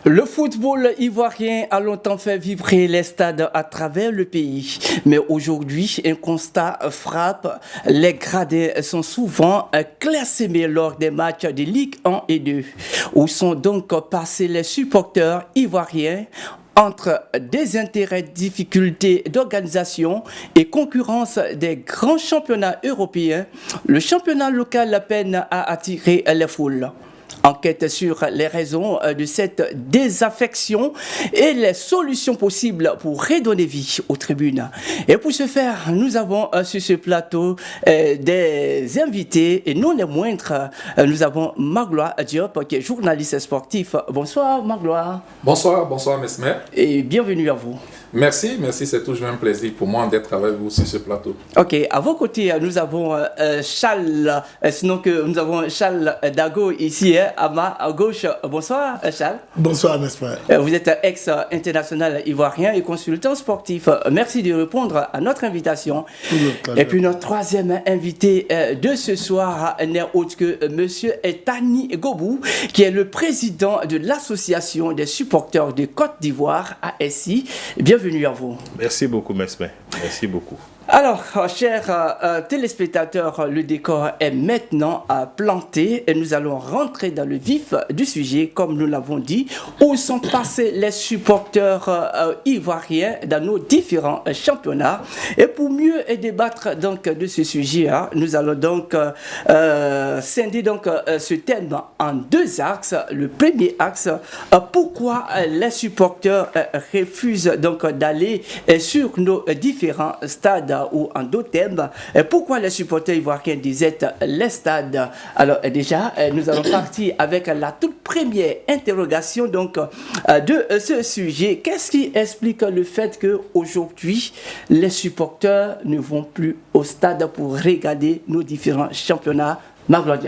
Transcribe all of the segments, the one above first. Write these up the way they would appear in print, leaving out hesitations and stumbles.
Le football ivoirien a longtemps fait vibrer les stades à travers le pays. Mais aujourd'hui, un constat frappe. Les gradins sont souvent classés lors des matchs de Ligue 1 et 2. Où sont donc passés les supporters ivoiriens entre désintérêt, difficultés d'organisation et concurrence des grands championnats européens? Le championnat local peine à attirer les foules. Enquête sur les raisons de cette désaffection et les solutions possibles pour redonner vie aux tribunes. Et pour ce faire, nous avons sur ce plateau des invités, et non les moindres. Nous avons Magloire Diop, qui est journaliste sportif. Bonsoir Magloire. Bonsoir Mesmer. Et bienvenue à vous. Merci, c'est toujours un plaisir pour moi d'être avec vous sur ce plateau. Ok, à vos côtés, nous avons Charles, Charles Dago ici, à ma gauche. Bonsoir Charles. Bonsoir Mesmer. Vous êtes ex-international ivoirien et consultant sportif. Merci de répondre à notre invitation. Et puis notre troisième invité de ce soir n'est autre que Monsieur Tani Gobou, qui est le président de l'association des supporters de Côte d'Ivoire, ASI. Bienvenue à vous. Merci beaucoup, Mesmer. Merci beaucoup. Alors, chers téléspectateurs, le décor est maintenant planté et nous allons rentrer dans le vif du sujet, comme nous l'avons dit. Où sont passés les supporters ivoiriens dans nos différents championnats? Et pour mieux débattre donc de ce sujet, nous allons donc scinder donc ce thème en deux axes. Le premier axe, pourquoi les supporters refusent donc d'aller sur nos différents stades, ou en d'autres thèmes, pourquoi les supporters ivoiriens désertent les stades? Alors déjà, nous allons partir avec la toute première interrogation donc de ce sujet. Qu'est-ce qui explique le fait qu'aujourd'hui, les supporters ne vont plus au stade pour regarder nos différents championnats? Magloire.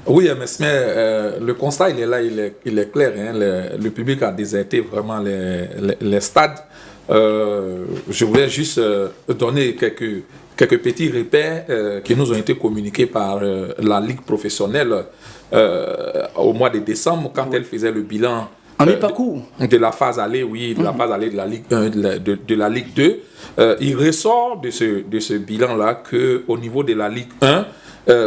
Oui, Mesmer, le constat il est là, il est clair. Le public a déserté vraiment les stades. Je voulais juste donner quelques petits repères qui nous ont été communiqués par la Ligue professionnelle au mois de décembre, quand elle faisait le bilan de la phase allée, de la phase allée de la Ligue 1, de la Ligue 2. Il ressort de ce bilan-là qu'au niveau de la Ligue 1,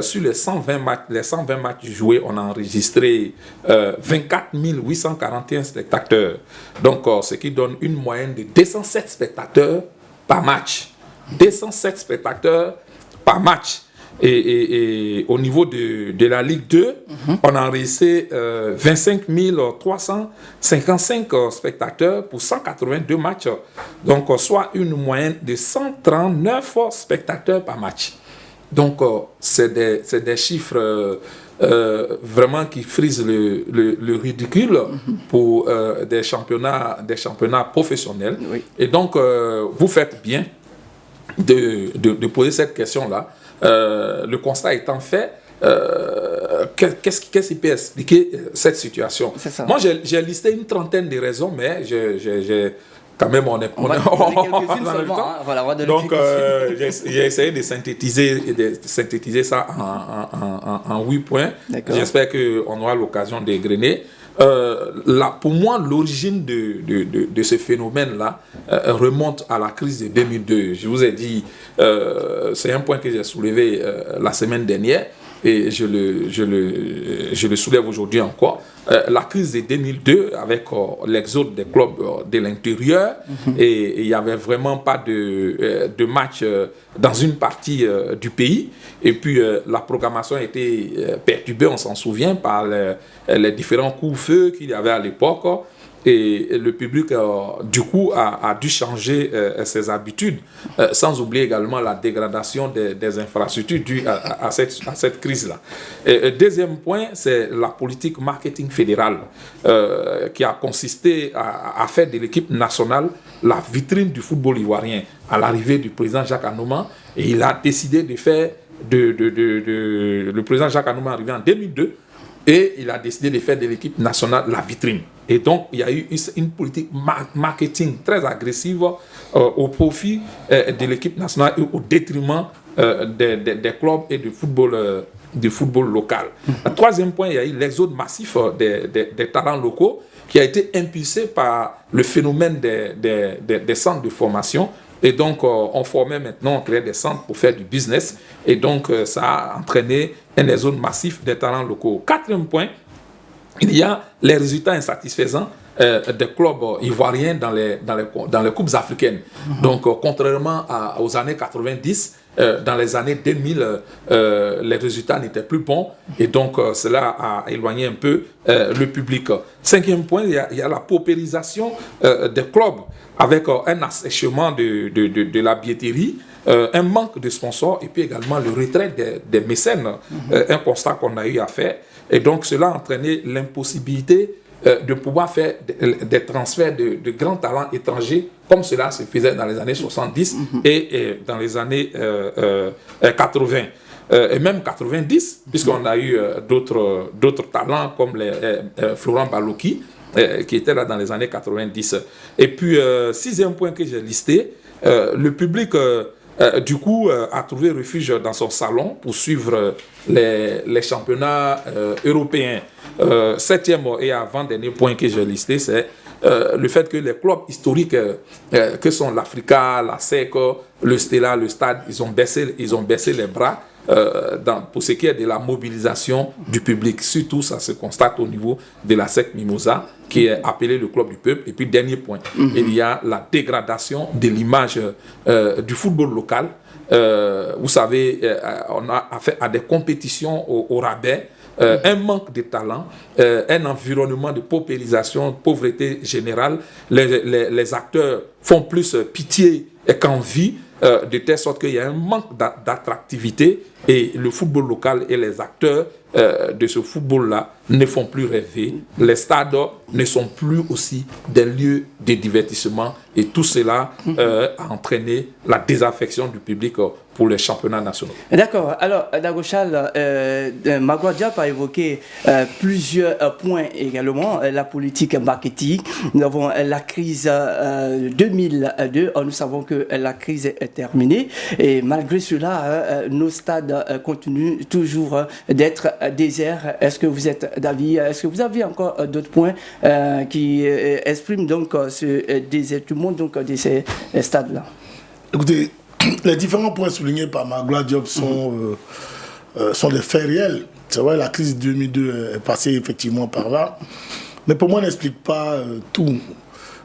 sur les 120 matchs joués, on a enregistré 24 841 spectateurs. Donc, ce qui donne une moyenne de 207 spectateurs par match. 207 spectateurs par match. Et au niveau de la Ligue 2, on a enregistré 25 355 spectateurs pour 182 matchs. Donc, soit une moyenne de 139 spectateurs par match. Donc, c'est des chiffres vraiment qui frisent le ridicule pour des championnats professionnels. Oui. Et donc, vous faites bien de poser cette question-là. Le constat étant fait, qu'est-ce qui peut expliquer cette situation? Moi, j'ai listé une trentaine de raisons, mais j'ai quand même, on est dans le temps. Donc, j'ai essayé de synthétiser ça en 8 points. J'espère qu'on aura l'occasion d'égrener. Pour moi, l'origine de ce phénomène-là remonte à la crise de 2002. Je vous ai dit, c'est un point que j'ai soulevé la semaine dernière. Et je le soulève aujourd'hui encore. La crise de 2002, avec l'exode des clubs de l'intérieur, et il n'y avait vraiment pas de match dans une partie du pays. Et puis, la programmation a été perturbée, on s'en souvient, par les différents coups-feu qu'il y avait à l'époque. Et le public, du coup, a dû changer ses habitudes, sans oublier également la dégradation des infrastructures dues à cette crise-là. Deuxième point, c'est la politique marketing fédérale qui a consisté à faire de l'équipe nationale la vitrine du football ivoirien à l'arrivée du président Jacques Anouma. Et il a décidé de faire le président Jacques Anouma est arrivé en 2002. Et il a décidé de faire de l'équipe nationale la vitrine. Et donc, il y a eu une politique marketing très agressive au profit de l'équipe nationale et au détriment des clubs et du football local. Troisième point, il y a eu l'exode massif des talents locaux qui a été impulsé par le phénomène des centres de formation. Et donc, on formait maintenant, on créait des centres pour faire du business. Et donc, ça a entraîné un exode massif des talents locaux. Quatrième point, il y a les résultats insatisfaisants des clubs ivoiriens dans les coupes africaines. Donc, contrairement aux années 90, dans les années 2000, les résultats n'étaient plus bons. Et donc, cela a éloigné un peu le public. Cinquième point, il y a la paupérisation des clubs avec un assèchement de la billetterie, un manque de sponsors et puis également le retrait des mécènes, un constat qu'on a eu à faire. Et donc, cela a entraîné l'impossibilité de pouvoir faire des transferts de grands talents étrangers comme cela se faisait dans les années 70 et dans les années 80. Et même 90, puisqu'on a eu d'autres talents comme Florent Baloki, qui était là dans les années 90. Et puis, sixième point que j'ai listé, le public, du coup, a trouvé refuge dans son salon pour suivre les championnats européens. Septième et avant-dernier point que j'ai listé, c'est le fait que les clubs historiques que sont l'Africa, la SEC, le Stella, le Stade, ils ont baissé les bras pour ce qui est de la mobilisation du public. Surtout, ça se constate au niveau de la SEC Mimosa, qui est appelé le club du peuple. Et puis, dernier point, il y a la dégradation de l'image du football local. Vous savez, on a affaire à des compétitions au rabais, un manque de talent, un environnement de paupérisation, de pauvreté générale. Les acteurs font plus pitié qu'envie, de telle sorte qu'il y a un manque d'attractivité et le football local et les acteurs de ce football-là ne font plus rêver. Les stades ne sont plus aussi des lieux de divertissement et tout cela a entraîné la désaffection du public pour les championnats nationaux. D'accord. Alors, Dagochal, Magloire Diop a évoqué plusieurs points également. La politique marketing. Nous avons la crise 2002. Nous savons que la crise est terminée. Et malgré cela, nos stades continuent toujours d'être déserts. Est-ce que vous êtes d'avis? Est-ce que vous avez encore d'autres points qui expriment donc ce désertement donc, de ces stades-là? Écoutez, les différents points soulignés par Magloire Diop sont des faits réels. C'est vrai, la crise 2002 est passée effectivement par là. Mais pour moi, elle n'explique pas tout.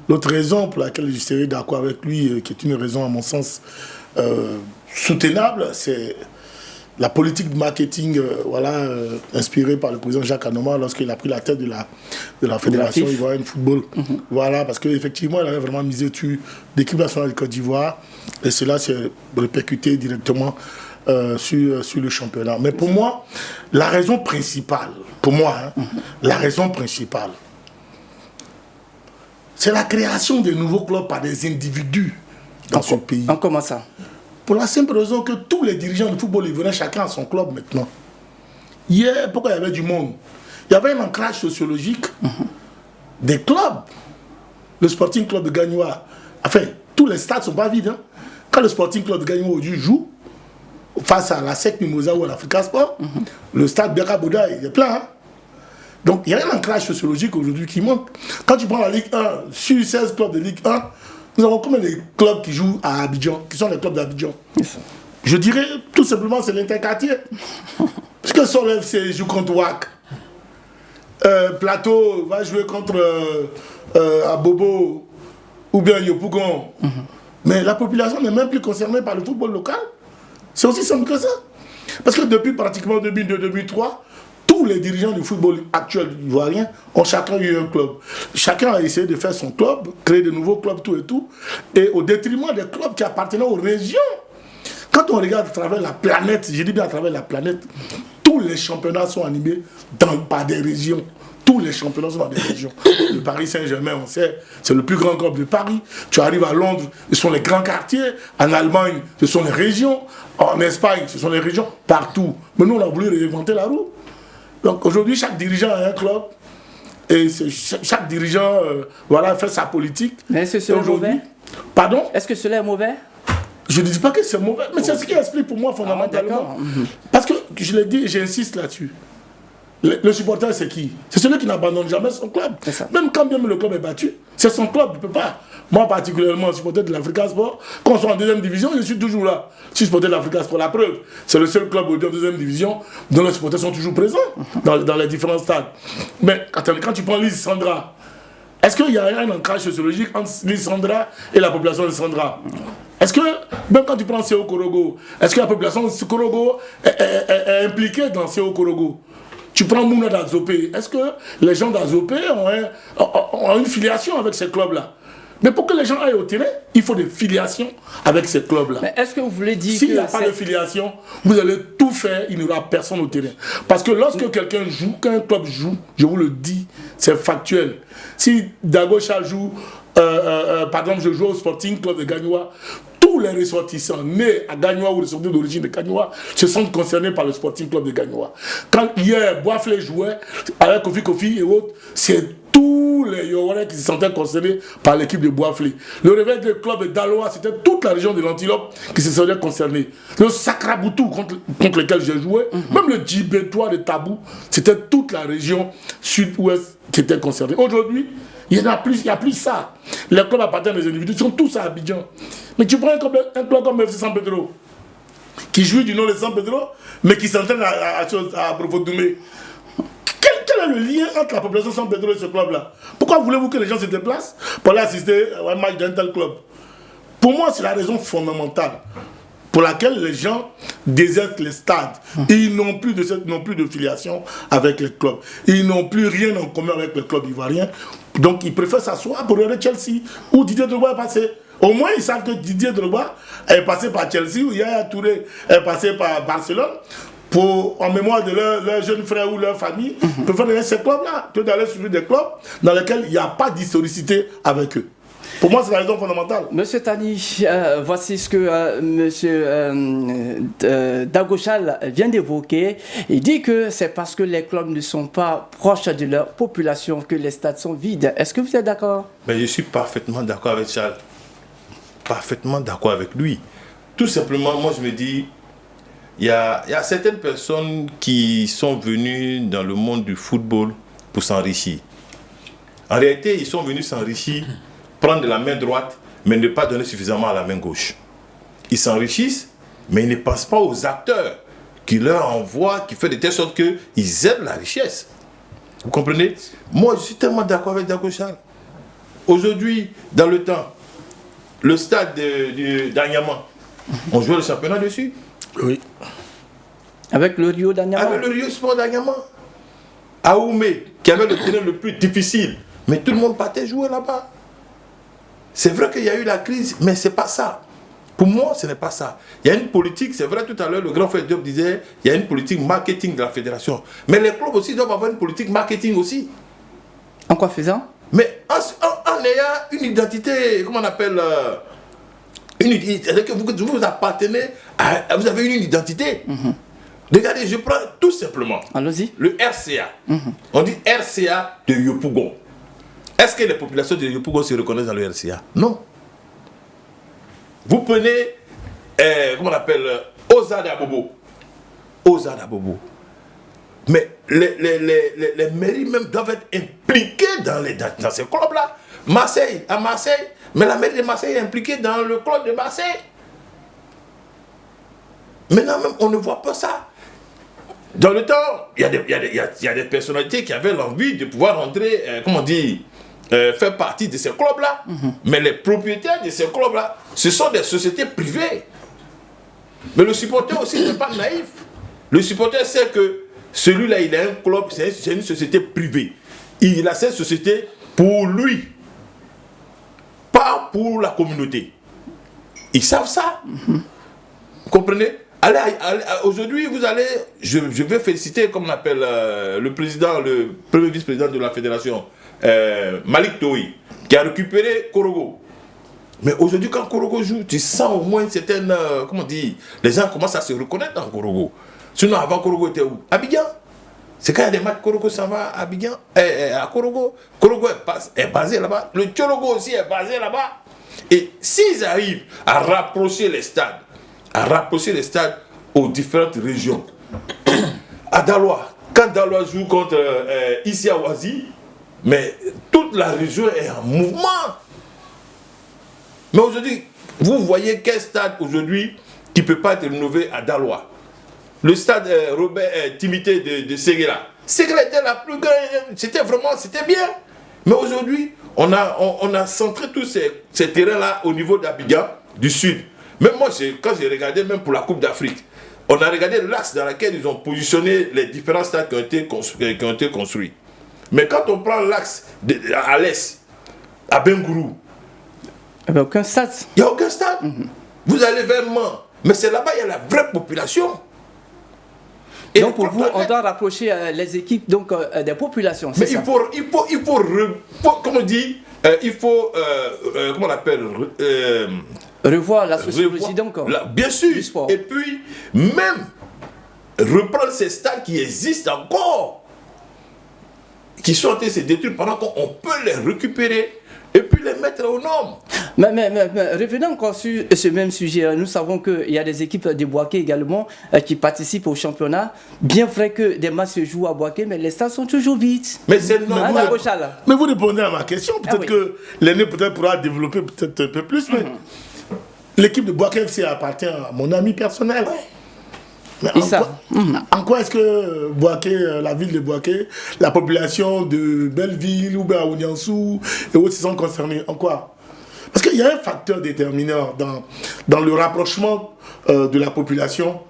L'autre raison pour laquelle je serais d'accord avec lui, qui est une raison à mon sens soutenable, c'est la politique de marketing inspirée par le président Jacques Anoma lorsqu'il a pris la tête de la Fédération ivoirienne de football. Voilà, parce qu'effectivement, il avait vraiment misé sur l'équipe nationale de Côte d'Ivoire et cela s'est répercuté directement sur le championnat. Mais pour moi, la raison principale, c'est la création de nouveaux clubs par des individus dans ce pays. Comment ça? Pour la simple raison que tous les dirigeants de football ivoirien, chacun a son club maintenant. Hier, pourquoi il y avait du monde? Il y avait un ancrage sociologique des clubs. Le Sporting Club de Gagnoa, enfin, tous les stades ne sont pas vides. Hein. Quand le Sporting Club de Gagnoa aujourd'hui joue, face à la SEC Mimosa ou à l'Africa Sport, le stade Bera Bouda, il est plein. Hein. Donc, il y a un ancrage sociologique aujourd'hui qui manque. Quand tu prends la Ligue 1, sur 16 clubs de Ligue 1, nous avons combien de clubs qui jouent à Abidjan, qui sont les clubs d'Abidjan? Je dirais tout simplement c'est l'interquartier. Parce que Sol FC joue contre WAC. Plateau va jouer contre Abobo ou bien Yopougon. Mais la population n'est même plus concernée par le football local. C'est aussi simple que ça. Parce que depuis pratiquement 2002-2003, tous les dirigeants du football actuel ivoirien ont chacun eu un club. Chacun a essayé de faire son club, créer de nouveaux clubs, tout et tout, et au détriment des clubs qui appartenaient aux régions. Quand on regarde à travers la planète, je dis bien à travers la planète, tous les championnats sont animés par des régions. Tous les championnats sont dans des régions. Le Paris Saint-Germain, on sait, c'est le plus grand club de Paris. Tu arrives à Londres, ce sont les grands quartiers. En Allemagne, ce sont les régions. En Espagne, ce sont les régions. Partout. Mais nous, on a voulu réinventer la roue. Donc aujourd'hui, chaque dirigeant a un club et chaque dirigeant fait sa politique. Mais est-ce que c'est mauvais? Pardon? Est-ce que cela est mauvais? Je ne dis pas que c'est mauvais, mais c'est ce qui explique pour moi fondamentalement. Parce que, je l'ai dit et j'insiste là-dessus. Le supporter, c'est qui? C'est celui qui n'abandonne jamais son club. Même quand bien le club est battu, c'est son club, il ne peut pas. Moi, particulièrement, supporter de l'Africa Sport, quand on soit en deuxième division, je suis toujours là. Je suis supporter de l'Africa Sport. La preuve, c'est le seul club en deuxième division dont les supporters sont toujours présents dans les différents stades. Mais quand tu prends Lysandra, est-ce qu'il y a un ancrage sociologique entre Lysandra et la population de Lysandra? Est-ce que, même quand tu prends Séo Korogo, est-ce que la population de Korogo est impliquée dans Séo Korogo? Tu prends Mouna d'Azopé, est-ce que les gens d'Azopé ont une filiation avec ces clubs-là? Mais pour que les gens aillent au terrain, il faut des filiations avec ces clubs-là. Mais est-ce que vous voulez dire s'il n'y a pas de filiation, vous allez tout faire, il n'y aura personne au terrain. Parce que lorsque quelqu'un joue, qu'un club joue, je vous le dis, c'est factuel. Si Dagocha joue, par exemple, je joue au Sporting Club de Gagnoa, tous les ressortissants nés à Gagnoa ou ressortissants d'origine de Gagnoa se sentent concernés par le Sporting Club de Gagnoa. Quand hier, Boisflé jouait avec Kofi et autres, c'est tous les Yowanais qui se sentaient concernés par l'équipe de Boisflé. Le réveil du club d'Aloa, c'était toute la région de l'Antilope qui se sentait concernée. Le Sacraboutou contre lequel j'ai joué, même le Djibétois de Tabou, c'était toute la région sud-ouest qui était concernée. Aujourd'hui, il n'y a plus ça. Les clubs appartiennent aux individus, ils sont tous à Abidjan. Mais tu prends un club comme FC San Pedro, qui joue du nom de San Pedro, mais qui s'entraîne à Provodoumé. Quel est le lien entre la population de San Pedro et ce club-là? Pourquoi voulez-vous que les gens se déplacent pour aller assister à un match d'un tel club? Pour moi, c'est la raison fondamentale pour laquelle les gens désertent les stades. Ils n'ont plus de filiation avec les clubs. Ils n'ont plus rien en commun avec les clubs ivoiriens. Donc ils préfèrent s'asseoir pour regarder Chelsea, où Didier Drogba est passé. Au moins, ils savent que Didier Drogba est passé par Chelsea, ou Yaya Touré est passé par Barcelone. En mémoire de leur jeune frère ou leur famille, ils préfèrent regarder ces clubs-là que d'aller suivre des clubs dans lesquels il n'y a pas d'historicité avec eux. Pour moi, c'est la raison fondamentale. Monsieur Tani, voici ce que Monsieur Dagochal vient d'évoquer. Il dit que c'est parce que les clubs ne sont pas proches de leur population que les stades sont vides. Est-ce que vous êtes d'accord? Mais je suis parfaitement d'accord avec Charles. Parfaitement d'accord avec lui. Tout simplement, moi je me dis, il y a certaines personnes qui sont venues dans le monde du football pour s'enrichir. En réalité, ils sont venus s'enrichir, prendre de la main droite, mais ne pas donner suffisamment à la main gauche. Ils s'enrichissent, mais ils ne pensent pas aux acteurs qui leur envoient, qui font de telle sorte qu'ils aiment la richesse. Vous comprenez? Moi, je suis tellement d'accord avec Dagochal. Aujourd'hui, dans le temps, le stade d'Anyama, on jouait le championnat dessus. Oui. Avec le Rio d'Anyama. Avec le Rio Sport d'Anyama. À Oumé, qui avait le terrain le plus difficile. Mais tout le monde partait jouer là-bas. C'est vrai qu'il y a eu la crise, mais ce n'est pas ça. Pour moi, ce n'est pas ça. Il y a une politique, c'est vrai, tout à l'heure, le grand frère Diop disait, il y a une politique marketing de la fédération. Mais les clubs aussi doivent avoir une politique marketing aussi. En quoi faisant? Mais en ayant une identité, comment on appelle, c'est-à-dire que vous appartenez, vous avez une identité. Regardez, je prends tout simplement. Allons-y. Le RCA. On dit RCA de Yopougon. Est-ce que les populations de Yopougon se reconnaissent dans le RCA? Non. Vous prenez, comment on appelle, Oza d'Abobo. Oza d'Abobo. Mais les mairies même doivent être impliquées dans ces clubs-là. Marseille, à Marseille, mais la mairie de Marseille est impliquée dans le club de Marseille. Maintenant même, on ne voit pas ça. Dans le temps, il y a des personnalités qui avaient l'envie de pouvoir rentrer, comment on dit, faire partie de ces clubs-là. Mais les propriétaires de ces clubs-là, ce sont des sociétés privées. Mais le supporter aussi n'est pas naïf. Le supporter sait que celui-là, il a un club, c'est une société privée. Il a cette société pour lui, pas pour la communauté. Ils savent ça. Vous comprenez? Aujourd'hui, vous allez, je vais féliciter, comme on appelle le président, le premier vice-président de la fédération, Malik Toui, qui a récupéré Korogo. Mais aujourd'hui, quand Korogo joue, tu sens au moins une certaine, comment dire, les gens commencent à se reconnaître dans Korogo. Sinon, avant, Korogo était où? Abidjan. C'est quand il y a des matchs, Korogo s'en va à Abidjan, à Korogo. Korogo est basé là-bas. Le Tchologo aussi est basé là-bas. Et s'ils arrivent à rapprocher les stades aux différentes régions, à Daloa, quand Daloa joue contre Issa Wazi, mais toute la région est en mouvement. Mais aujourd'hui, vous voyez quel stade aujourd'hui qui ne peut pas être rénové à Daloa. Le stade Robert Timité de Séguéla. Séguéla était la plus grande, c'était bien. Mais aujourd'hui, on a centré tous ces terrains-là au niveau d'Abidjan, du sud. Même moi, quand j'ai regardé, même pour la Coupe d'Afrique, on a regardé l'axe dans lequel ils ont positionné les différents stades qui ont été construits. Mais quand on prend l'axe à l'est, à Bengourou, il n'y a aucun stade. Il n'y a aucun stade. Vous allez vers Mans, mais c'est là-bas il y a la vraie population. Et donc pour vous, on doit rapprocher les équipes donc, des populations. Mais ça. Comme on dit, comment on appelle revoir la sociologie donc. Bien sûr. Et puis, même reprendre ces stades qui existent encore, qui sont en train de se détruire pendant qu'on peut les récupérer et puis les mettre aux normes. Mais revenons encore sur ce même sujet. Nous savons qu'il y a des équipes de Boaké également qui participent au championnat. Bien vrai que des matchs se jouent à Boaké, mais les stades sont toujours vides. Mais c'est normal. Mais vous répondez à ma question. Peut-être que l'aîné pourra développer peut-être un peu plus. Mais l'équipe de Boaké FC appartient à mon ami personnel. Mais en quoi est-ce que Boaké, la ville de Boaké, la population de Belleville ou à Ouniansou et autres sont concernés? En quoi? Parce qu'il y a un facteur déterminant dans le rapprochement de la population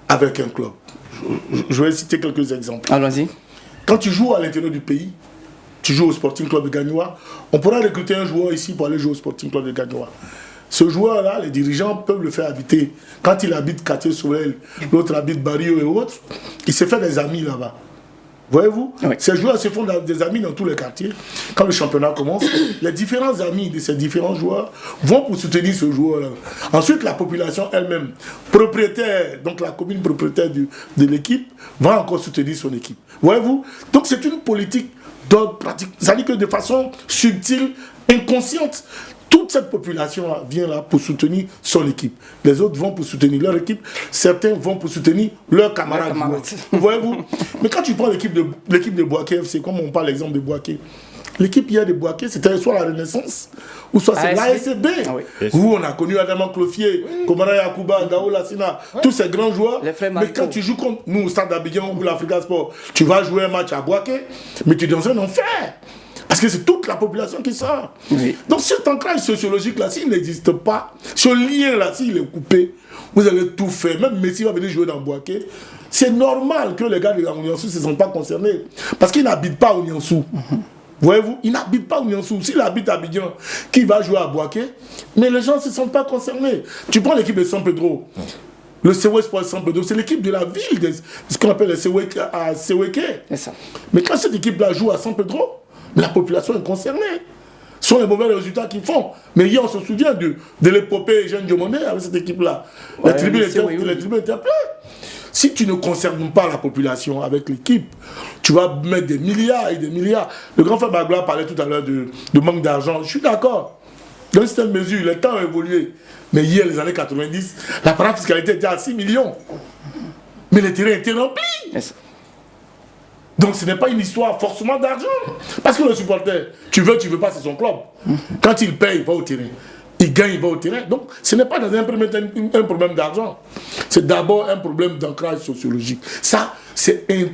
avec un club. Je vais citer quelques exemples. Allons-y. Quand tu joues à l'intérieur du pays, tu joues au Sporting Club de Gagnoa, on pourra recruter un joueur ici pour aller jouer au Sporting Club de Gagnoa. Ce joueur-là, les dirigeants peuvent le faire habiter. Quand il habite quartier Soleil, l'autre habite Barrio et autres, il se fait des amis là-bas. Voyez-vous? Oui. Ces joueurs se font des amis dans tous les quartiers. Quand le championnat commence, les différents amis de ces différents joueurs vont pour soutenir ce joueur-là. Ensuite, la population elle-même, propriétaire, donc la commune propriétaire de l'équipe, va encore soutenir son équipe. Voyez-vous? Donc c'est une politique d'ordre pratique. C'est-à-dire que de façon subtile, inconsciente, toute cette population-là vient là pour soutenir son équipe. Les autres vont pour soutenir leur équipe. Certains vont pour soutenir leurs camarades. Voyez-vous? Mais quand tu prends l'équipe de Boaké FC, comme on parle l'exemple de Boaké, l'équipe hier de Boaké, c'était soit la Renaissance, ou soit c'est l'ASB. Où on a connu Adama Clofier, Komara Yakouba, Gao Lassina, tous ces grands joueurs. Mais quand tu joues contre nous au Stade d'Abidjan ou l'Africa Sport, tu vas jouer un match à Boaké, mais tu es dans un enfer. Parce que c'est toute la population qui sort. Oui. Donc cet ancrage sociologique-là, s'il n'existe pas, ce lien-là, s'il est coupé, vous allez tout faire. Même Messi va venir jouer dans Boaké. C'est normal que les gars de Ouniansou ne se sentent pas concernés. Parce qu'ils n'habitent pas à Ouniansou. Voyez-vous, ils n'habitent pas à Ouniansou. S'il habite à Abidjan, qui va jouer à Boaké, mais les gens ne se sentent pas concernés. Tu prends l'équipe de San Pedro. Le Sewe Sport San Pedro, c'est l'équipe de la ville, ce qu'on appelle le Seweke à Seweke. Mais quand cette équipe-là joue à San Pedro, la population est concernée. Ce sont les mauvais résultats qu'ils font. Mais hier, on se souvient de l'épopée Jeanne Diomondé avec cette équipe-là. Ouais, les tribunes étaient pleines. Si tu ne concernes pas la population avec l'équipe, tu vas mettre des milliards et des milliards. Le grand frère Bagla parlait tout à l'heure de manque d'argent. Je suis d'accord. Dans une certaine mesure, le temps a évolué. Mais hier, les années 90, la parafiscalité était à 6 millions. Mais les terrains étaient remplis. Yes. Donc ce n'est pas une histoire forcément d'argent. Parce que le supporter, tu veux pas, c'est son club. Quand il paye, il va au terrain. Il gagne, il va au terrain. Donc ce n'est pas dans un problème d'argent. C'est d'abord un problème d'ancrage sociologique. Ça, c'est ce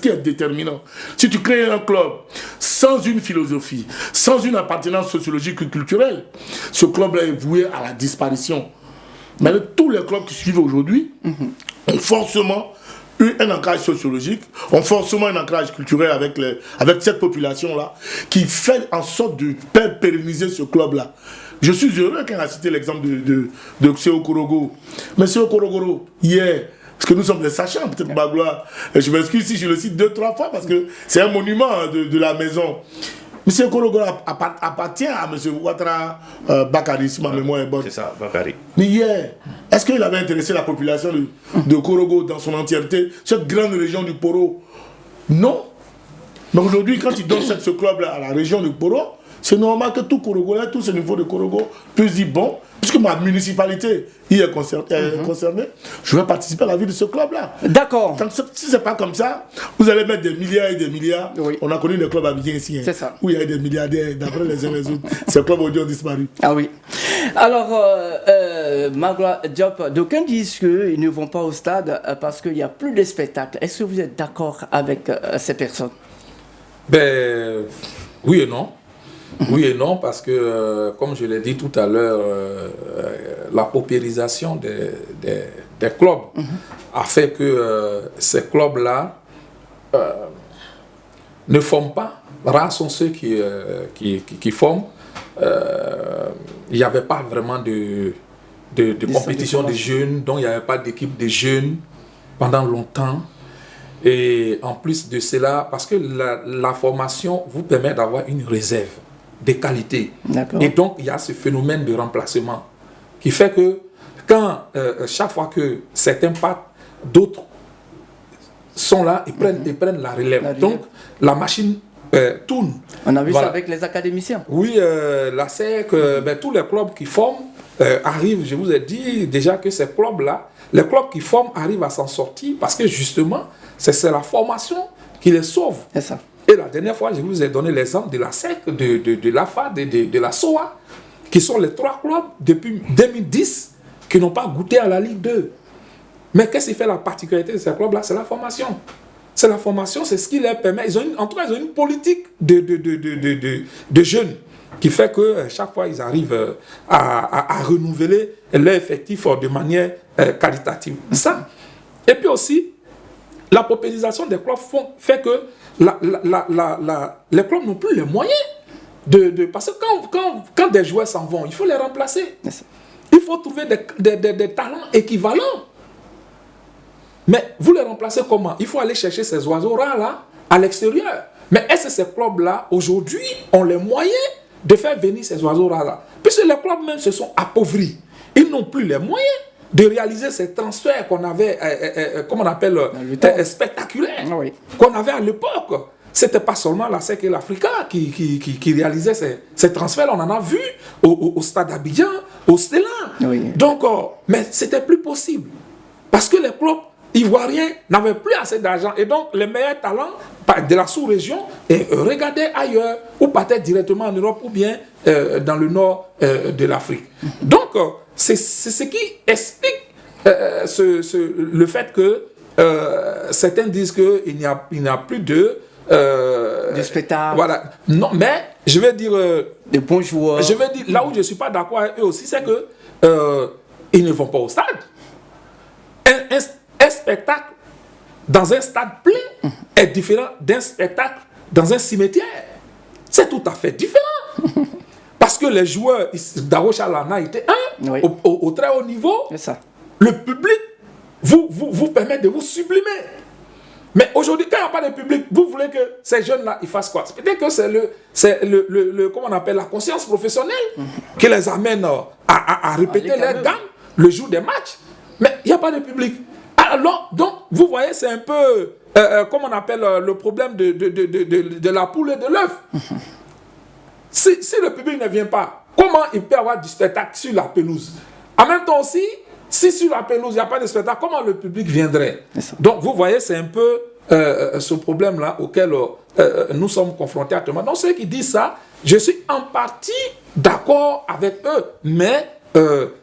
qui est déterminant. Si tu crées un club sans une philosophie, sans une appartenance sociologique et culturelle, ce club-là est voué à la disparition. Mais tous les clubs qui suivent aujourd'hui ont forcément un ancrage sociologique, ont forcément un ancrage culturel avec cette population-là, qui fait en sorte de pérenniser ce club-là. Je suis heureux quand on a cité l'exemple de Xeo Korogo. Mais Xeo Korogo, hier, parce que nous sommes des sachants, peut-être Baglois, je m'excuse si je le cite 2-3 fois, parce que c'est un monument de la maison. M. Korogo appartient à M. Ouattara Bakari, si ma mémoire est bonne. C'est ça, Bakari. Mais hier, est-ce qu'il avait intéressé la population de Korogo dans son entièreté, cette grande région du Poro? Non. Mais aujourd'hui, quand il donne ce club-là à la région du Poro, c'est normal que tout Korogolais, tout ce niveau de Korogo puisse dire bon, puisque ma municipalité y est concernée, je vais participer à la vie de ce club-là. D'accord. Si c'est pas comme ça, vous allez mettre des milliards et des milliards. Oui. On a connu des clubs abidjans ici. C'est ça. Où il y a eu des milliardaires, d'après les uns les autres. Ces clubs aujourd'hui ont disparu. Ah oui. Alors, Magloire Diop, d'aucuns disent qu'ils ne vont pas au stade parce qu'il n'y a plus de spectacles. Est-ce que vous êtes d'accord avec ces personnes? Ben, oui et non. Oui et non, parce que, comme je l'ai dit tout à l'heure, la paupérisation des clubs a fait que ces clubs-là ne forment pas. Rares sont ceux qui forment. Il n'y avait pas vraiment de compétition de jeunes, donc il n'y avait pas d'équipe de jeunes pendant longtemps. Et en plus de cela, parce que la formation vous permet d'avoir une réserve de qualité. Et donc, il y a ce phénomène de remplacement qui fait que quand chaque fois que certains partent, d'autres sont là et prennent la relève. Donc, la machine tourne. On a vu ça avec les académiciens. Oui, la SEC, tous les clubs qui forment arrivent, je vous ai dit déjà que ces clubs-là, les clubs qui forment arrivent à s'en sortir parce que justement, c'est la formation qui les sauve. C'est ça. Et la dernière fois, je vous ai donné l'exemple de la SEC, de l'AFA, de la SOA, qui sont les 3 clubs depuis 2010 qui n'ont pas goûté à la Ligue 2. Mais qu'est-ce qui fait la particularité de ces clubs-là? C'est la formation. C'est la formation, c'est ce qui leur permet. En tout cas, ils ont une politique de jeunes qui fait que chaque fois, ils arrivent à renouveler leur effectif de manière qualitative. Ça. Et puis aussi, la paupérisation des clubs fait que les clubs n'ont plus les moyens parce que quand des joueurs s'en vont, il faut les remplacer. Il faut trouver des talents équivalents. Mais vous les remplacez comment? Il faut aller chercher ces oiseaux rares là à l'extérieur. Mais est-ce que ces clubs-là, aujourd'hui, ont les moyens de faire venir ces oiseaux rares là? Puisque les clubs même se sont appauvris. Ils n'ont plus les moyens de réaliser ces transferts qu'on avait, comment on appelle, spectaculaires, qu'on avait à l'époque. C'était pas seulement la SEC et l'Africa qui réalisaient ces transferts. On en a vu au Stade Abidjan, au Stella. Donc, mais c'était plus possible. Parce que les clubs ivoiriens n'avaient plus assez d'argent. Et donc, les meilleurs talents de la sous-région regardaient ailleurs, ou partaient directement en Europe, ou bien dans le nord de l'Afrique. Donc, c'est ce qui explique le fait que certains disent qu'il n'y a plus de spectacle. Voilà. Non, mais je vais dire... de bons joueurs. Je vais dire, là où je ne suis pas d'accord avec eux aussi, c'est que ils ne vont pas au stade. Un spectacle dans un stade plein est différent d'un spectacle dans un cimetière. C'est tout à fait différent. Parce que les joueurs, Daro Chalana était au très haut niveau. Ça. Le public vous permet de vous sublimer. Mais aujourd'hui, quand il n'y a pas de public, vous voulez que ces jeunes-là, ils fassent quoi? Peut-être que c'est comment on appelle, la conscience professionnelle qui les amène à répéter leur gamme le jour des matchs. Mais il n'y a pas de public. Alors, donc, vous voyez, c'est un peu, comment on appelle, le problème de la poule et de l'œuf. Si le public ne vient pas, comment il peut y avoir du spectacle sur la pelouse? En même temps aussi, si sur la pelouse, il n'y a pas de spectacle, comment le public viendrait? Donc, vous voyez, c'est un peu ce problème-là auquel nous sommes confrontés actuellement. Donc, ceux qui disent ça, je suis en partie d'accord avec eux, mais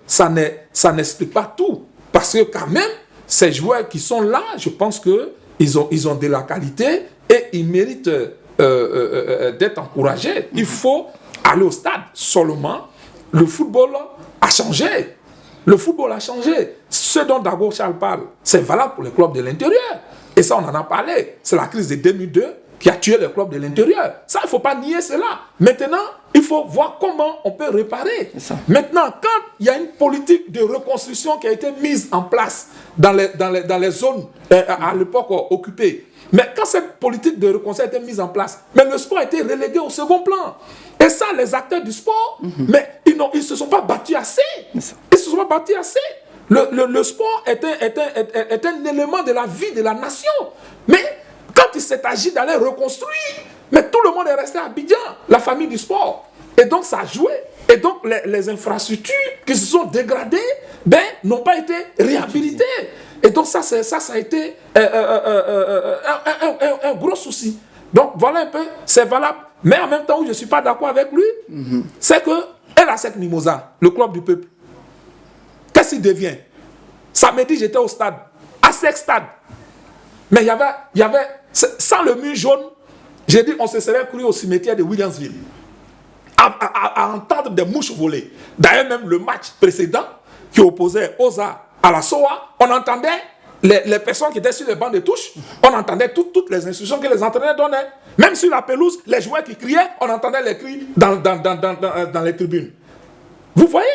ça n'explique pas tout. Parce que quand même, ces joueurs qui sont là, je pense qu'ils ont de la qualité et ils méritent d'être encouragés. Il faut aller au stade. Seulement, le football a changé. Le football a changé. Ce dont Dago Charles parle, c'est valable pour les clubs de l'intérieur. Et ça, on en a parlé. C'est la crise de 2002 qui a tué les clubs de l'intérieur. Ça, il ne faut pas nier cela. Maintenant, il faut voir comment on peut réparer. Maintenant, quand il y a une politique de reconstruction qui a été mise en place dans les zones à l'époque occupées, mais quand cette politique de reconstruction a été mise en place, mais le sport a été relégué au second plan. Et ça, les acteurs du sport, mais ils ne se sont pas battus assez. Ils ne se sont pas battus assez. Le sport est un élément de la vie de la nation. Mais quand il s'est agi d'aller reconstruire, mais tout le monde est resté à Abidjan, la famille du sport. Et donc ça a joué. Et donc les infrastructures qui se sont dégradées n'ont pas été réhabilitées. Et donc ça a été un gros souci. Donc voilà un peu, c'est valable. Mais en même temps où je ne suis pas d'accord avec lui, c'est que l'ASEC Mimosa, le club du peuple, qu'est-ce qu'il devient? Samedi, j'étais au stade, ASEC Stade. Mais il y avait, sans le mur jaune, j'ai dit on se serait cru au cimetière de Williamsville. À entendre des mouches voler. D'ailleurs, même le match précédent qui opposait Oza à la SOA, on entendait les personnes qui étaient sur les bancs de touche, on entendait toutes les instructions que les entraîneurs donnaient. Même sur la pelouse, les joueurs qui criaient, on entendait les cris dans les tribunes. Vous voyez?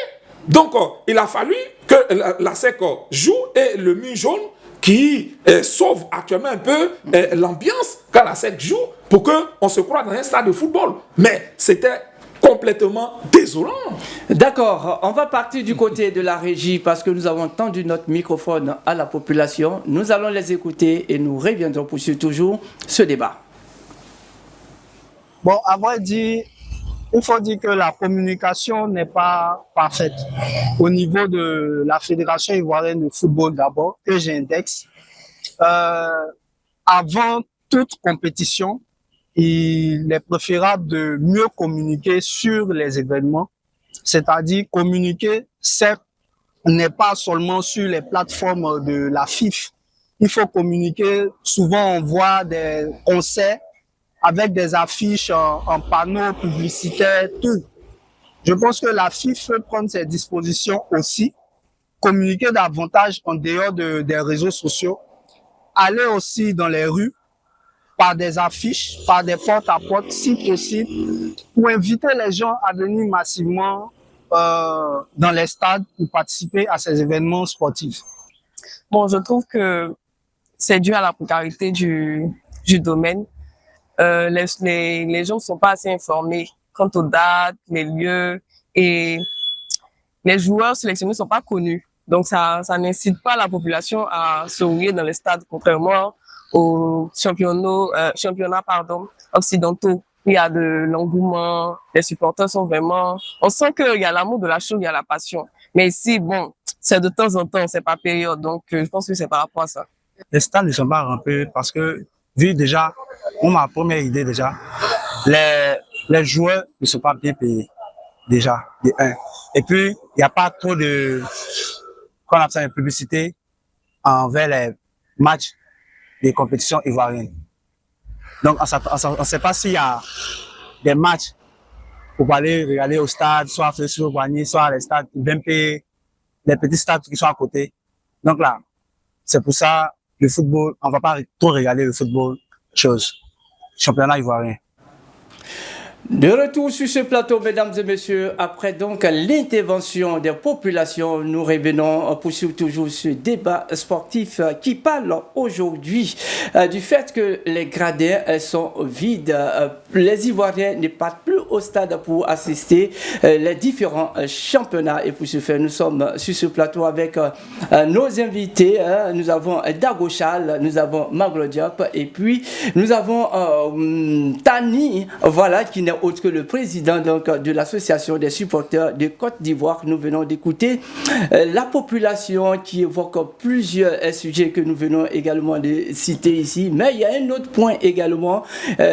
Donc, il a fallu que la SEC joue et le mur jaune qui sauve actuellement un peu l'ambiance quand la SEC joue pour qu'on se croie dans un stade de football. Mais c'était complètement désolant. D'accord, on va partir du côté de la régie parce que nous avons tendu notre microphone à la population. Nous allons les écouter et nous reviendrons poursuivre toujours ce débat. Bon, à vrai dire, il faut dire que la communication n'est pas parfaite. Au niveau de la Fédération ivoirienne de football d'abord, que j'indexe, avant toute compétition, il est préférable de mieux communiquer sur les événements, c'est-à-dire communiquer, certes, n'est pas seulement sur les plateformes de la FIFA. Il faut communiquer, souvent on voit des concerts avec des affiches en panneaux publicitaires, tout. Je pense que la FIFA peut prendre ses dispositions aussi, communiquer davantage en dehors des réseaux sociaux, aller aussi dans les rues, par des affiches, par des porte-à-porte, si possible, pour inviter les gens à venir massivement dans les stades pour participer à ces événements sportifs. Bon, je trouve que c'est dû à la précarité du domaine. Les gens ne sont pas assez informés quant aux dates, les lieux, et les joueurs sélectionnés ne sont pas connus. Donc, ça n'incite pas la population à se rouiller dans les stades, contrairement aux championnats occidentaux. Il y a de l'engouement, les supporters sont vraiment... On sent qu'il y a l'amour de la chose, il y a la passion. Mais ici, bon, c'est de temps en temps, c'est par période. Donc, je pense que c'est par rapport à ça. Les stades ne sont pas remplis parce que, vu déjà, ma première idée déjà, les joueurs ne sont pas bien payés, déjà, de un. Et puis, il n'y a pas trop de, qu'on appelle ça, de publicité envers les matchs des compétitions ivoiriennes. Donc, on ne sait pas s'il y a des matchs pour aller regarder au stade, soit sur Boigny, soit les stades BMP, les petits stades qui sont à côté. Donc là, c'est pour ça, le football, on ne va pas trop regarder le football, championnat ivoirien. De retour sur ce plateau, mesdames et messieurs, après donc l'intervention des populations, nous revenons pour toujours ce débat sportif qui parle aujourd'hui du fait que les gradins sont vides. Les Ivoiriens ne partent plus au stade pour assister les différents championnats. Et pour ce faire, nous sommes sur ce plateau avec nos invités. Nous avons Dagochal, nous avons Maglo Diop et puis nous avons Tani, voilà, qui n'est autre que le président donc, de l'association des supporters de Côte d'Ivoire. Nous venons d'écouter la population qui évoque plusieurs sujets que nous venons également de citer ici. Mais il y a un autre point également.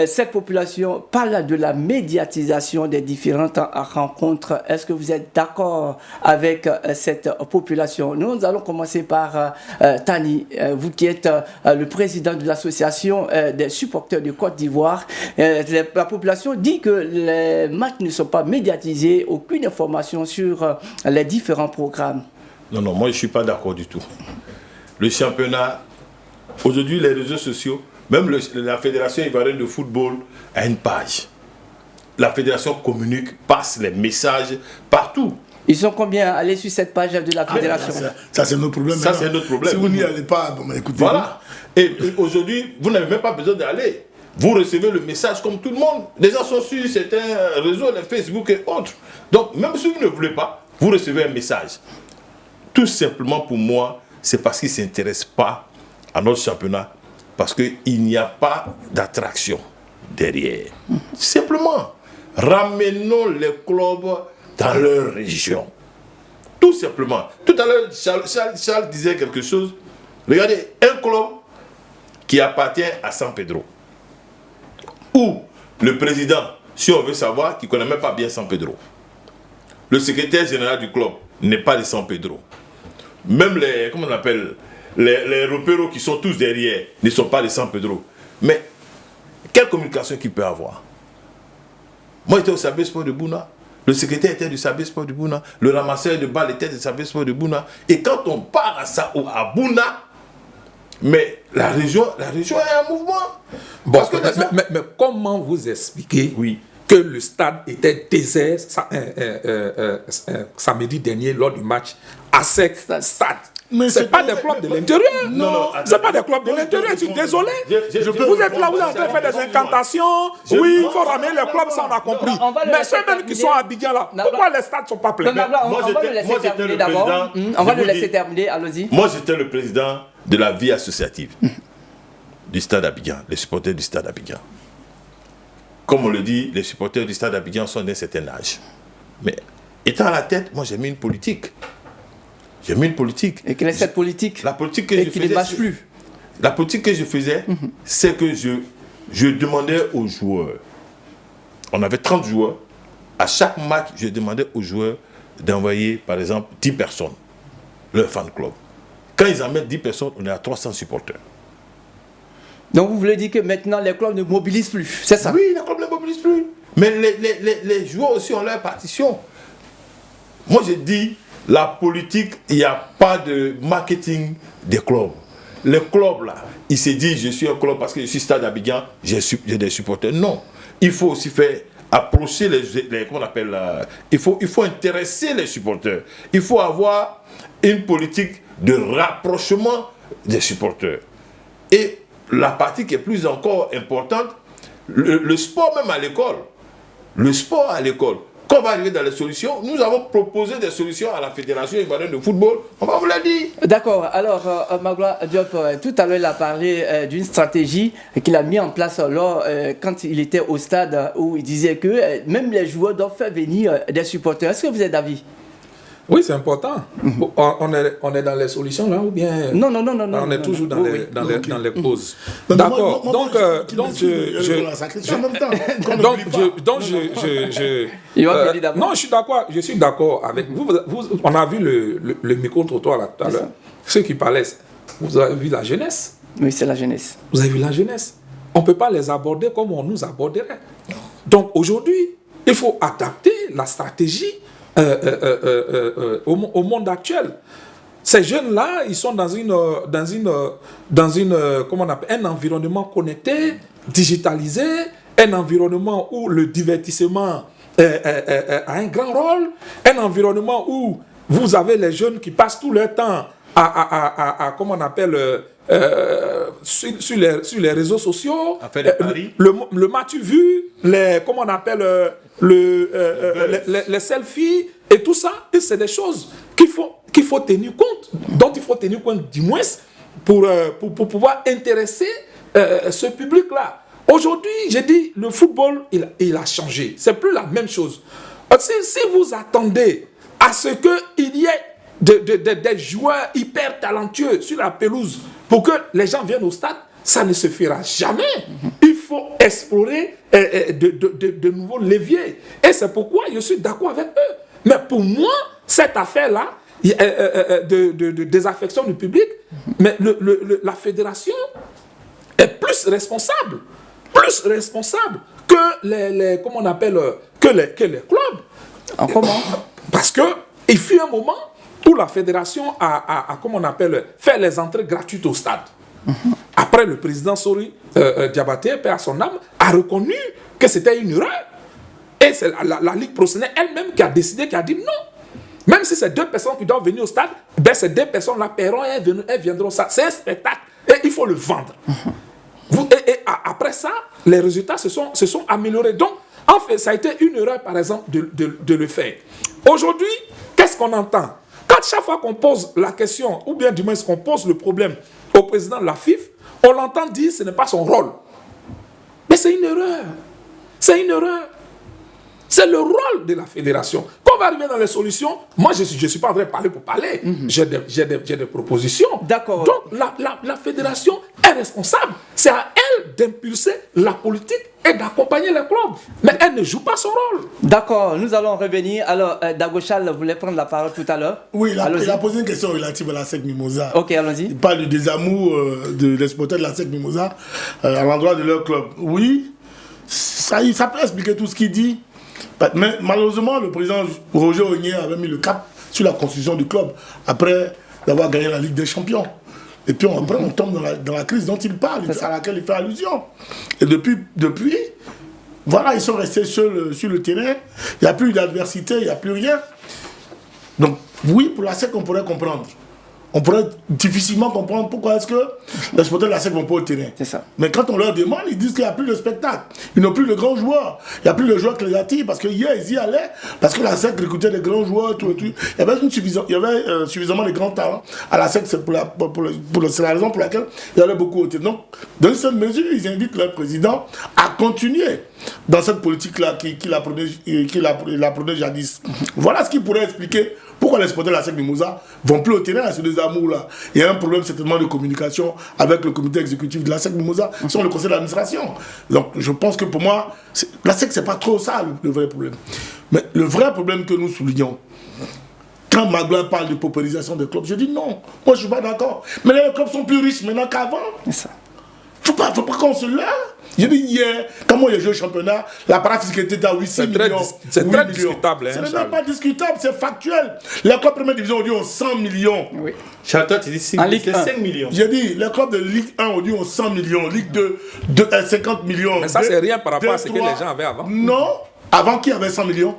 Cette population parle de la médiatisation des différentes rencontres. Est-ce que vous êtes d'accord avec cette population? Nous allons commencer par Tani, vous qui êtes le président de l'association des supporters de Côte d'Ivoire. La population dit que les matchs ne sont pas médiatisés, aucune information sur les différents programmes. Non, moi je ne suis pas d'accord du tout. Le championnat, aujourd'hui les réseaux sociaux, même la Fédération ivoirienne de football a une page. La Fédération communique, passe les messages partout. Ils sont combien à aller sur cette page de la Fédération? Ça c'est notre problème. Ça c'est notre problème. Si vous n'y allez pas, bon, écoutez. Voilà. Et aujourd'hui, vous n'avez même pas besoin d'aller. Vous recevez le message comme tout le monde. Les gens sont sur certains réseaux, les Facebook et autres. Donc, même si vous ne voulez pas, vous recevez un message. Tout simplement pour moi, c'est parce qu'ils ne s'intéressent pas à notre championnat. Parce qu'il n'y a pas d'attraction derrière. Simplement. ramenons les clubs dans leur région. Tout simplement. Tout à l'heure, Charles disait quelque chose. Regardez, un club qui appartient à San Pedro, où le président, si on veut savoir, qui ne connaît même pas bien San Pedro, le secrétaire général du club n'est pas de San Pedro. Même les, comment on appelle, les repéros qui sont tous derrière ne sont pas de San Pedro. Mais quelle communication qu'il peut avoir? Moi, j'étais au Sabé Sport de Bouna. Le secrétaire était du Sabé Sport de Bouna. Le ramasseur de balles était du Sabé Sport de Bouna. Et quand on part à Bouna, mais la région est en mouvement. Bon, mais comment vous expliquez que le stade était désert samedi dernier lors du match à Sec Stade? C'est pas des clubs de l'intérieur. Non, c'est pas des clubs de l'intérieur. Je suis désolé. Vous êtes là, vous êtes en train de faire des incantations. Oui, il faut ramener les clubs, ça on a compris. Mais ceux-mêmes qui sont à Abidjan là, pourquoi les stades ne sont pas pleins? On va le laisser terminer d'abord. On va le laisser terminer, allons-y. Moi, j'étais le président de la vie associative du stade Abidjan, les supporters du stade Abidjan. Comme on le dit, les supporters du stade Abidjan sont d'un certain âge. Mais étant à la tête, moi j'ai mis une politique. J'ai mis une politique. Et quelle est cette politique? La politique que je faisais. Qui ne marche plus. La politique que je faisais, c'est que je demandais aux joueurs. On avait 30 joueurs. À chaque match, je demandais aux joueurs d'envoyer, par exemple, 10 personnes, leur fan club. Quand ils en mettent 10 personnes, on est à 300 supporters. Donc vous voulez dire que maintenant les clubs ne mobilisent plus, c'est ça? Oui, les clubs ne mobilisent plus. Mais les joueurs aussi ont leur partition. Moi, je dis, la politique, il n'y a pas de marketing des clubs. Les clubs, là, ils se disent, je suis un club parce que je suis Stade Abidjan, j'ai des supporters. Non. Il faut aussi faire approcher comment on appelle, il faut intéresser les supporters. Il faut avoir une politique de rapprochement des supporters. Et la partie qui est plus encore importante, le sport même à l'école. Le sport à l'école. Quand on va arriver dans les solutions, nous avons proposé des solutions à la Fédération ivoirienne de football. On va vous la dire. D'accord. Alors, Magloire Diop, tout à l'heure, il a parlé d'une stratégie qu'il a mis en place quand il était au stade où il disait que même les joueurs doivent faire venir des supporters. Est-ce que vous êtes d'avis? Oui, c'est important. On est dans les solutions là ou bien... Non. On est toujours dans les causes. D'accord. Donc, je suis d'accord avec vous. On a vu le micro-trottoir là tout à l'heure. Ceux qui parlaient, vous avez vu la jeunesse. Oui, c'est la jeunesse. Vous avez vu la jeunesse. On ne peut pas les aborder comme on nous aborderait. Donc aujourd'hui, il faut adapter la stratégie au monde actuel. Ces jeunes-là, ils sont dans comment on appelle, un environnement connecté, digitalisé, un environnement où le divertissement a un grand rôle, un environnement où vous avez les jeunes qui passent tout leur temps comment on appelle, sur les réseaux sociaux, à faire des paris. Le m'as-tu vu, comment on appelle, les selfies et tout ça, et c'est des choses qu'il faut tenir compte, dont il faut tenir compte du moins pour pouvoir intéresser ce public-là. Aujourd'hui, j'ai dit, le football, il a changé. C'est plus la même chose. Si vous attendez à ce qu'il y ait des joueurs hyper talentueux sur la pelouse pour que les gens viennent au stade, ça ne se fera jamais. Il faut explorer de nouveaux leviers. Et c'est pourquoi je suis d'accord avec eux. Mais pour moi, cette affaire-là, désaffection du public, mais la fédération est plus responsable que les comment on appelle, que les clubs. En comment? Parce que il fut un moment où la fédération a comment on appelle, fait les entrées gratuites au stade. Après, le président Sori Diabaté, paix à son âme, a reconnu que c'était une erreur. Et c'est la Ligue professionnelle elle-même qui a décidé, qui a dit non. Même si c'est 2 personnes qui doivent venir au stade, ben ces 2 personnes-là paieront et elles viendront au stade. C'est un spectacle et il faut le vendre. Après ça, les résultats se sont améliorés. Donc, en fait, ça a été une erreur, par exemple, de le faire. Aujourd'hui, qu'est-ce qu'on entend? Quand chaque fois qu'on pose la question, ou bien du moins qu'on pose le problème au président de la FIF, on l'entend dire que ce n'est pas son rôle. Mais c'est une erreur. C'est une erreur. C'est le rôle de la fédération. Quand on va arriver dans les solutions, moi, je ne suis pas en train de parler pour parler. J'ai des propositions. D'accord. Donc, la fédération est responsable. C'est à elle d'impulser la politique et d'accompagner les clubs. Mais elle ne joue pas son rôle. D'accord, nous allons revenir. Alors, Dagochal voulait prendre la parole tout à l'heure. Oui, il a posé une question relative à la SEC Mimosa. Ok, allons-y. Il parle du désamour de l'exportateur de la SEC Mimosa à l'endroit de leur club. Oui, ça peut expliquer tout ce qu'il dit. Mais malheureusement, le président Roger Ognier avait mis le cap sur la construction du club après d'avoir gagné la Ligue des Champions. Et puis après, on tombe dans la crise dont il parle, à laquelle il fait allusion. Et depuis, voilà, ils sont restés seuls sur le terrain. Il n'y a plus d'adversité, il n'y a plus rien. Donc, oui, pour la SEC, on pourrait comprendre. On pourrait difficilement comprendre pourquoi est-ce que les supporters de la SEC vont pas au terrain. C'est ça. Mais quand on leur demande, ils disent qu'il n'y a plus de spectacle. Ils n'ont plus de grands joueurs. Il n'y a plus de joueurs qui les attirent parce que hier, ils y allaient. Parce que la SEC recrutait des grands joueurs, tout et tout. Il y avait suffisamment de grands talents à la SEC. C'est la raison pour laquelle il y avait beaucoup au terrain. Donc, dans une certaine mesure, ils invitent leur président à continuer dans cette politique-là qu'il apprenait jadis. Voilà ce qui pourrait expliquer pourquoi les supporters de la SEC Mimosa vont plus au terrain à ce désamour-là. Il y a un problème certainement de communication avec le comité exécutif de la SEC Mimosa sur le conseil d'administration. Donc je pense que pour moi, la SEC, c'est pas trop ça le vrai problème. Mais le vrai problème que nous soulignons, quand Magloire parle de paupérisation des clubs, je dis non, moi je suis pas d'accord. Mais les clubs sont plus riches maintenant qu'avant. C'est ça. Faut pas qu'on se leurre. J'ai dit hier, quand moi j'ai joué au championnat, la pratique était à 800 millions. C'est très discutable. Ce n'est même pas discutable, c'est factuel. Les clubs première division aujourd'hui ont 100 millions. Oui. Charles, tu dis 5 millions. J'ai dit, les clubs de Ligue 1 aujourd'hui ont 100 millions, Ligue 2, 50 millions. Mais ça, c'est rien par rapport à ce que les gens avaient avant. Non, avant qui avait 100 millions?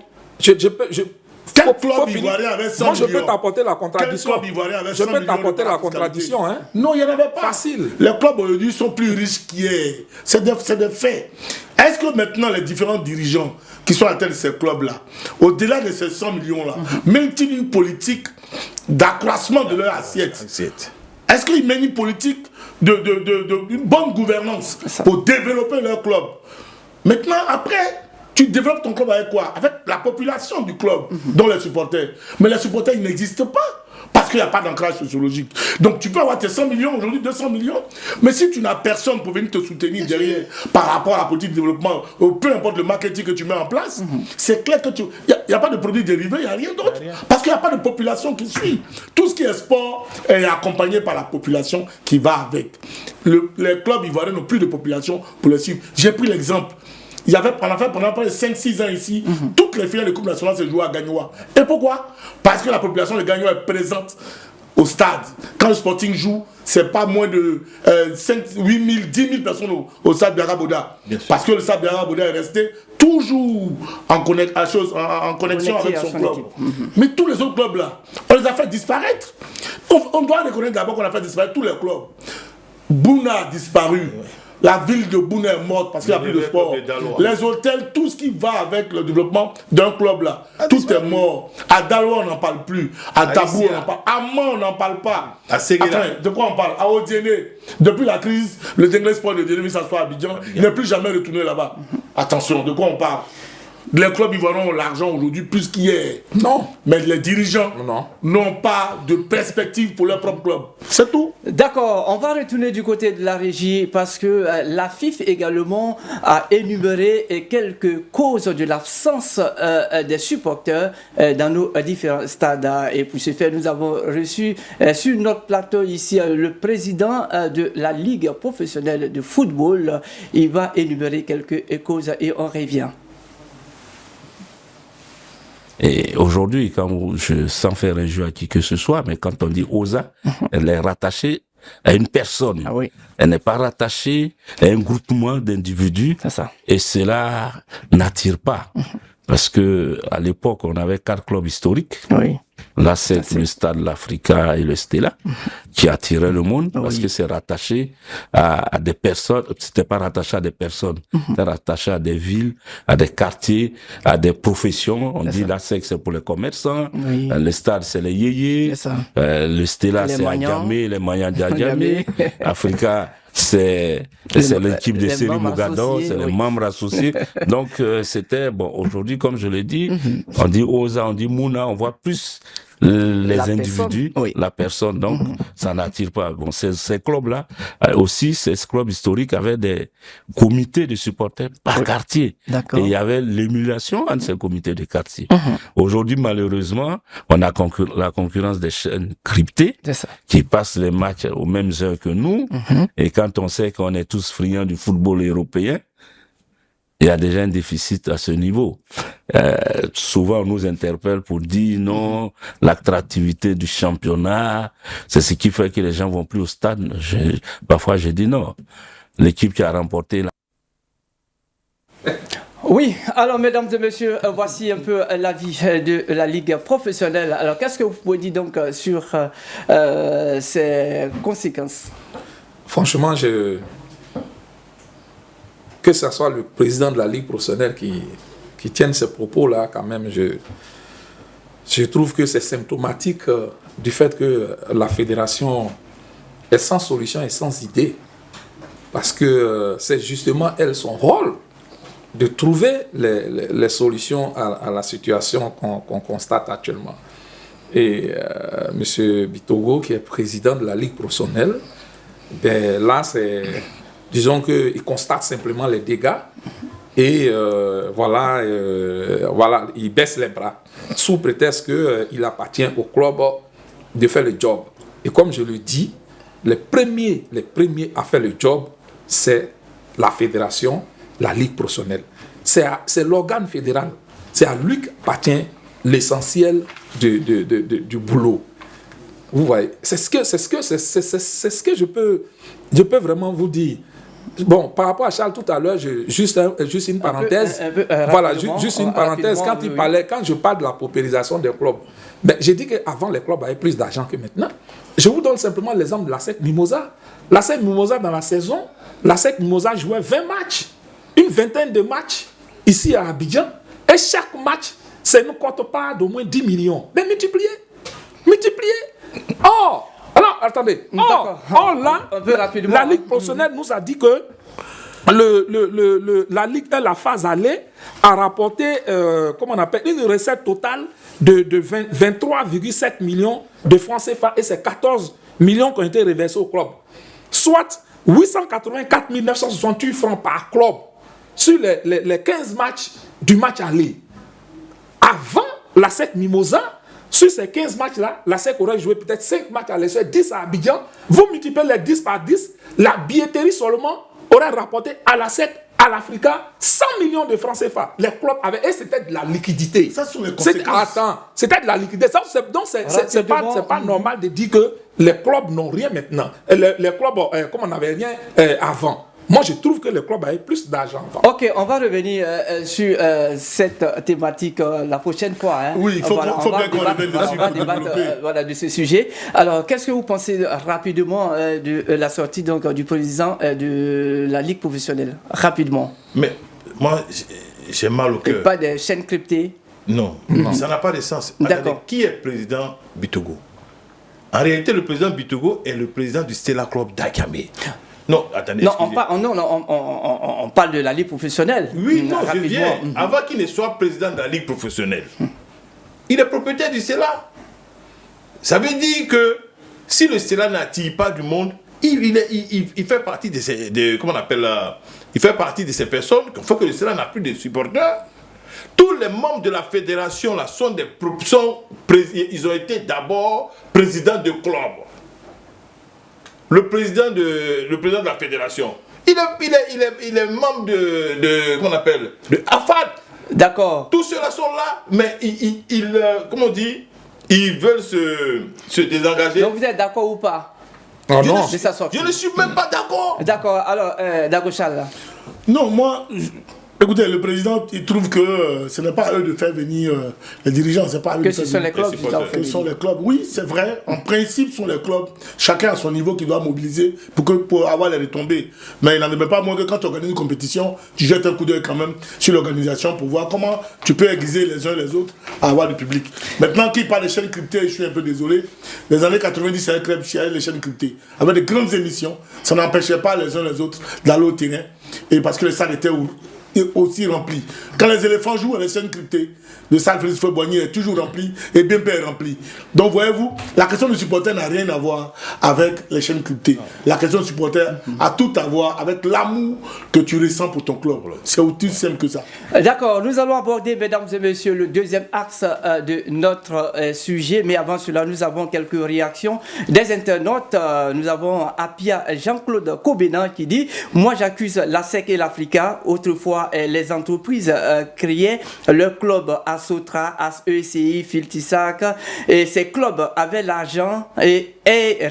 Quel club ivoirien avait 100 millions? Moi, je peux t'apporter la contradiction. Quel club ivoirien avait 100 Je peux millions t'apporter la contradiction. Hein? Non, il n'y en avait pas. Facile. Les clubs aujourd'hui sont plus riches qu'hier. C'est des faits. Est-ce que maintenant les différents dirigeants qui sont à la tête de ces clubs-là, au-delà de ces 100 millions-là, mènent-ils une politique d'accroissement de leur assiette? Est-ce qu'ils mènent une politique de bonne gouvernance pour développer leur club? Maintenant, après, tu développes ton club avec quoi? Avec la population du club, dont les supporters. Mais les supporters, ils n'existent pas. Parce qu'il n'y a pas d'ancrage sociologique. Donc tu peux avoir tes 100 millions aujourd'hui, 200 millions. Mais si tu n'as personne pour venir te soutenir derrière par rapport à la politique de développement, peu importe le marketing que tu mets en place, c'est clair que il n'y a pas de produits dérivés, il n'y a rien d'autre. Parce qu'il n'y a pas de population qui suit. Tout ce qui est sport est accompagné par la population qui va avec. Les clubs ivoiriens n'ont plus de population pour le suivre. J'ai pris l'exemple. On a fait pendant 5-6 ans ici, toutes les finales de Coupe nationale se jouaient à Gagnoa. Et pourquoi? Parce que la population de Gagnoa est présente au stade. Quand le Sporting joue, c'est pas moins de 5, 8 000, 10 000 personnes au stade d'Araboda. Parce que le stade d'Araboda est resté toujours en connexion avec son club. Mais tous les autres clubs là, on les a fait disparaître. On doit reconnaître d'abord qu'on a fait disparaître tous les clubs. Bouna a disparu. La ville de Bouna est morte parce qu'il n'y a plus de sport. Les hôtels, tout ce qui va avec le développement d'un club là, tout est mort. À Daloa, on n'en parle plus. À Tabou, on n'en parle pas. À Man, on n'en parle pas. À Séguéla. Enfin, de quoi on parle? À Odiéné. Depuis la crise, le Denglais Sport de Odiéné, ça se fait à Abidjan. Il n'est plus jamais retourné là-bas. Attention, de quoi on parle? Les clubs ivoiriens ont l'argent aujourd'hui plus qu'hier. Non. Mais les dirigeants n'ont pas de perspective pour leur propre club. C'est tout. D'accord, on va retourner du côté de la régie parce que la FIF également a énuméré quelques causes de l'absence des supporters dans nos différents stades. Et pour ce faire, nous avons reçu sur notre plateau ici le président de la Ligue professionnelle de football. Il va énumérer quelques causes et on revient. Et aujourd'hui, sans faire injure à qui que ce soit, mais quand on dit OSA, elle est rattachée à une personne. Ah oui. Elle n'est pas rattachée à un groupement d'individus. C'est ça. Et cela n'attire pas. Parce que à l'époque, on avait 4 clubs historiques. Oui. Là, c'est le Stade l'Africa et le Stella qui attiraient le monde parce que c'est rattaché à des personnes. C'était pas rattaché à des personnes, c'était rattaché à des villes, à des quartiers, à des professions. On dit la SEC, c'est pour les commerçants. Oui. Le Stade, c'est les yéyés. Le Stella, c'est Adjamé, les Mayans d'Adjamé. Africa, c'est l'équipe de les Série membres Mogador, associés, c'est les oui. membres associés. Donc, c'était, bon, aujourd'hui, comme je l'ai dit, on dit Oza, on dit Mouna, on voit plus les La individus, personne, oui. la personne, donc ça n'attire pas. Bon, ces clubs-là, aussi, ces clubs historiques avaient des comités de supporters par quartier. D'accord. Et il y avait l'émulation entre ces comités de quartier. Aujourd'hui, malheureusement, on a la concurrence des chaînes cryptées C'est ça. qui passent les matchs aux mêmes heures que nous. Et quand on sait qu'on est tous friands du football européen, il y a déjà un déficit à ce niveau. Souvent, on nous interpelle pour dire non, l'attractivité du championnat, c'est ce qui fait que les gens vont plus au stade. Parfois, je dis non. L'équipe qui a remporté Oui, alors mesdames et messieurs, voici un peu l'avis de la Ligue professionnelle. Alors qu'est-ce que vous pouvez dire donc sur ces conséquences? Franchement, que ce soit le président de la Ligue professionnelle qui tienne ces propos-là, quand même, je trouve que c'est symptomatique du fait que la fédération est sans solution et sans idée. Parce que c'est justement elle son rôle de trouver les solutions à la situation qu'on constate actuellement. Et M. Bitogo, qui est président de la Ligue professionnelle, ben là, disons qu'il constate simplement les dégâts et voilà, il baisse les bras sous prétexte qu'il appartient au club de faire le job. Et comme je le dis, les premiers à faire le job, c'est la fédération, la Ligue professionnelle. C'est l'organe fédéral. C'est à lui qu'appartient l'essentiel du boulot. Vous voyez, c'est ce que je peux vraiment vous dire. Bon, par rapport à Charles tout à l'heure, juste une parenthèse. Voilà, juste une parenthèse. Quand je parle de la paupérisation des clubs, ben, j'ai dit qu'avant les clubs avaient plus d'argent que maintenant. Je vous donne simplement l'exemple de la SEC Mimosa. La SEC Mimosa, dans la saison, la SEC Mimosa jouait 20 matchs, une vingtaine de matchs ici à Abidjan. Et chaque match, ça ne compte pas d'au moins 10 millions. Mais multipliez. Oh, alors, attendez. Là, la Ligue professionnelle nous a dit que la Ligue, la phase allée, a rapporté une recette totale de 23,7 millions de francs CFA et c'est 14 millions qui ont été reversés au club. Soit 884 968 francs par club sur les 15 matchs du match aller. Avant la SEC Mimosa, sur ces 15 matchs-là, la SEC aurait joué peut-être 5 matchs à l'échelle, 10 à Abidjan. Vous multipliez les 10 par 10, la billetterie seulement aurait rapporté à la SEC, à l'Africa, 100 millions de francs CFA. Les clubs avaient, et c'était de la liquidité. Ça, sont les conséquences. C'était de la liquidité. Donc, c'est pas normal de dire que les clubs n'ont rien maintenant. Les clubs, comme on n'avait rien avant. Moi, je trouve que le club a plus d'argent. Ok, on va revenir sur cette thématique la prochaine fois. Hein. Oui, il faut bien qu'on revienne dessus. On va débattre de ce sujet. Alors, qu'est-ce que vous pensez rapidement de la sortie donc, du président de la Ligue professionnelle? Rapidement. Mais moi, j'ai mal au cœur. Pas des chaînes cryptées? Non, ça n'a pas de sens. D'accord. Attendez, qui est le président Bitogo? En réalité, le président Bitogo est le président du Stella Club d'Agamé. Non, attendez. Non, on parle de la Ligue professionnelle. Oui, non, je viens. Avant qu'il ne soit président de la Ligue professionnelle, il est propriétaire du Stella. Ça veut dire que si le Stella n'attire pas du monde, il fait partie de ces, comment on appelle là, il fait partie de ces personnes qu'il faut que le Stella n'a plus de supporters. Tous les membres de la fédération là ils ont été d'abord présidents de club. Le président de la fédération, il est membre comment on appelle, de AFAD. D'accord. Tous ceux-là sont là, mais comment on dit, ils veulent se désengager. Donc vous êtes d'accord ou pas? Oh non. Je ne suis même pas d'accord. D'accord, alors, Dago Charles. Non, moi, Écoutez, le président, il trouve que ce n'est pas à eux de faire venir les dirigeants, c'est pas à eux Que de ce faire sont venir. les clubs qui doivent Ce sont les clubs. Oui, c'est vrai. En principe, ce sont les clubs. Chacun à son niveau qui doit mobiliser pour avoir les retombées. Mais il n'en est même pas moins que quand tu organises une compétition, tu jettes un coup d'œil quand même sur l'organisation pour voir comment tu peux aiguiser les uns les autres à avoir du public. Maintenant, qui parle des chaînes cryptées, je suis un peu désolé. Les années 90, c'est un club qui avait les chaînes cryptées. Avec de grandes émissions, ça n'empêchait pas les uns les autres d'aller au terrain. Et parce que le stade était aussi rempli. Quand les éléphants jouent à les chaînes cryptées, le stade Félix Houphouët-Boigny est toujours rempli et bien est rempli. Donc voyez-vous, la question du supporter n'a rien à voir avec les chaînes cryptées. La question du supporter a tout à voir avec l'amour que tu ressens pour ton club. C'est aussi simple que ça. D'accord, nous allons aborder, mesdames et messieurs, le deuxième axe de notre sujet. Mais avant cela, nous avons quelques réactions des internautes. Nous avons Apia Jean-Claude Kobenan qui dit « Moi, j'accuse la SEC et l'Africa. Autrefois, les entreprises créaient leur club à Sotra, à ECI, Filtisac. Et ces clubs avaient l'argent et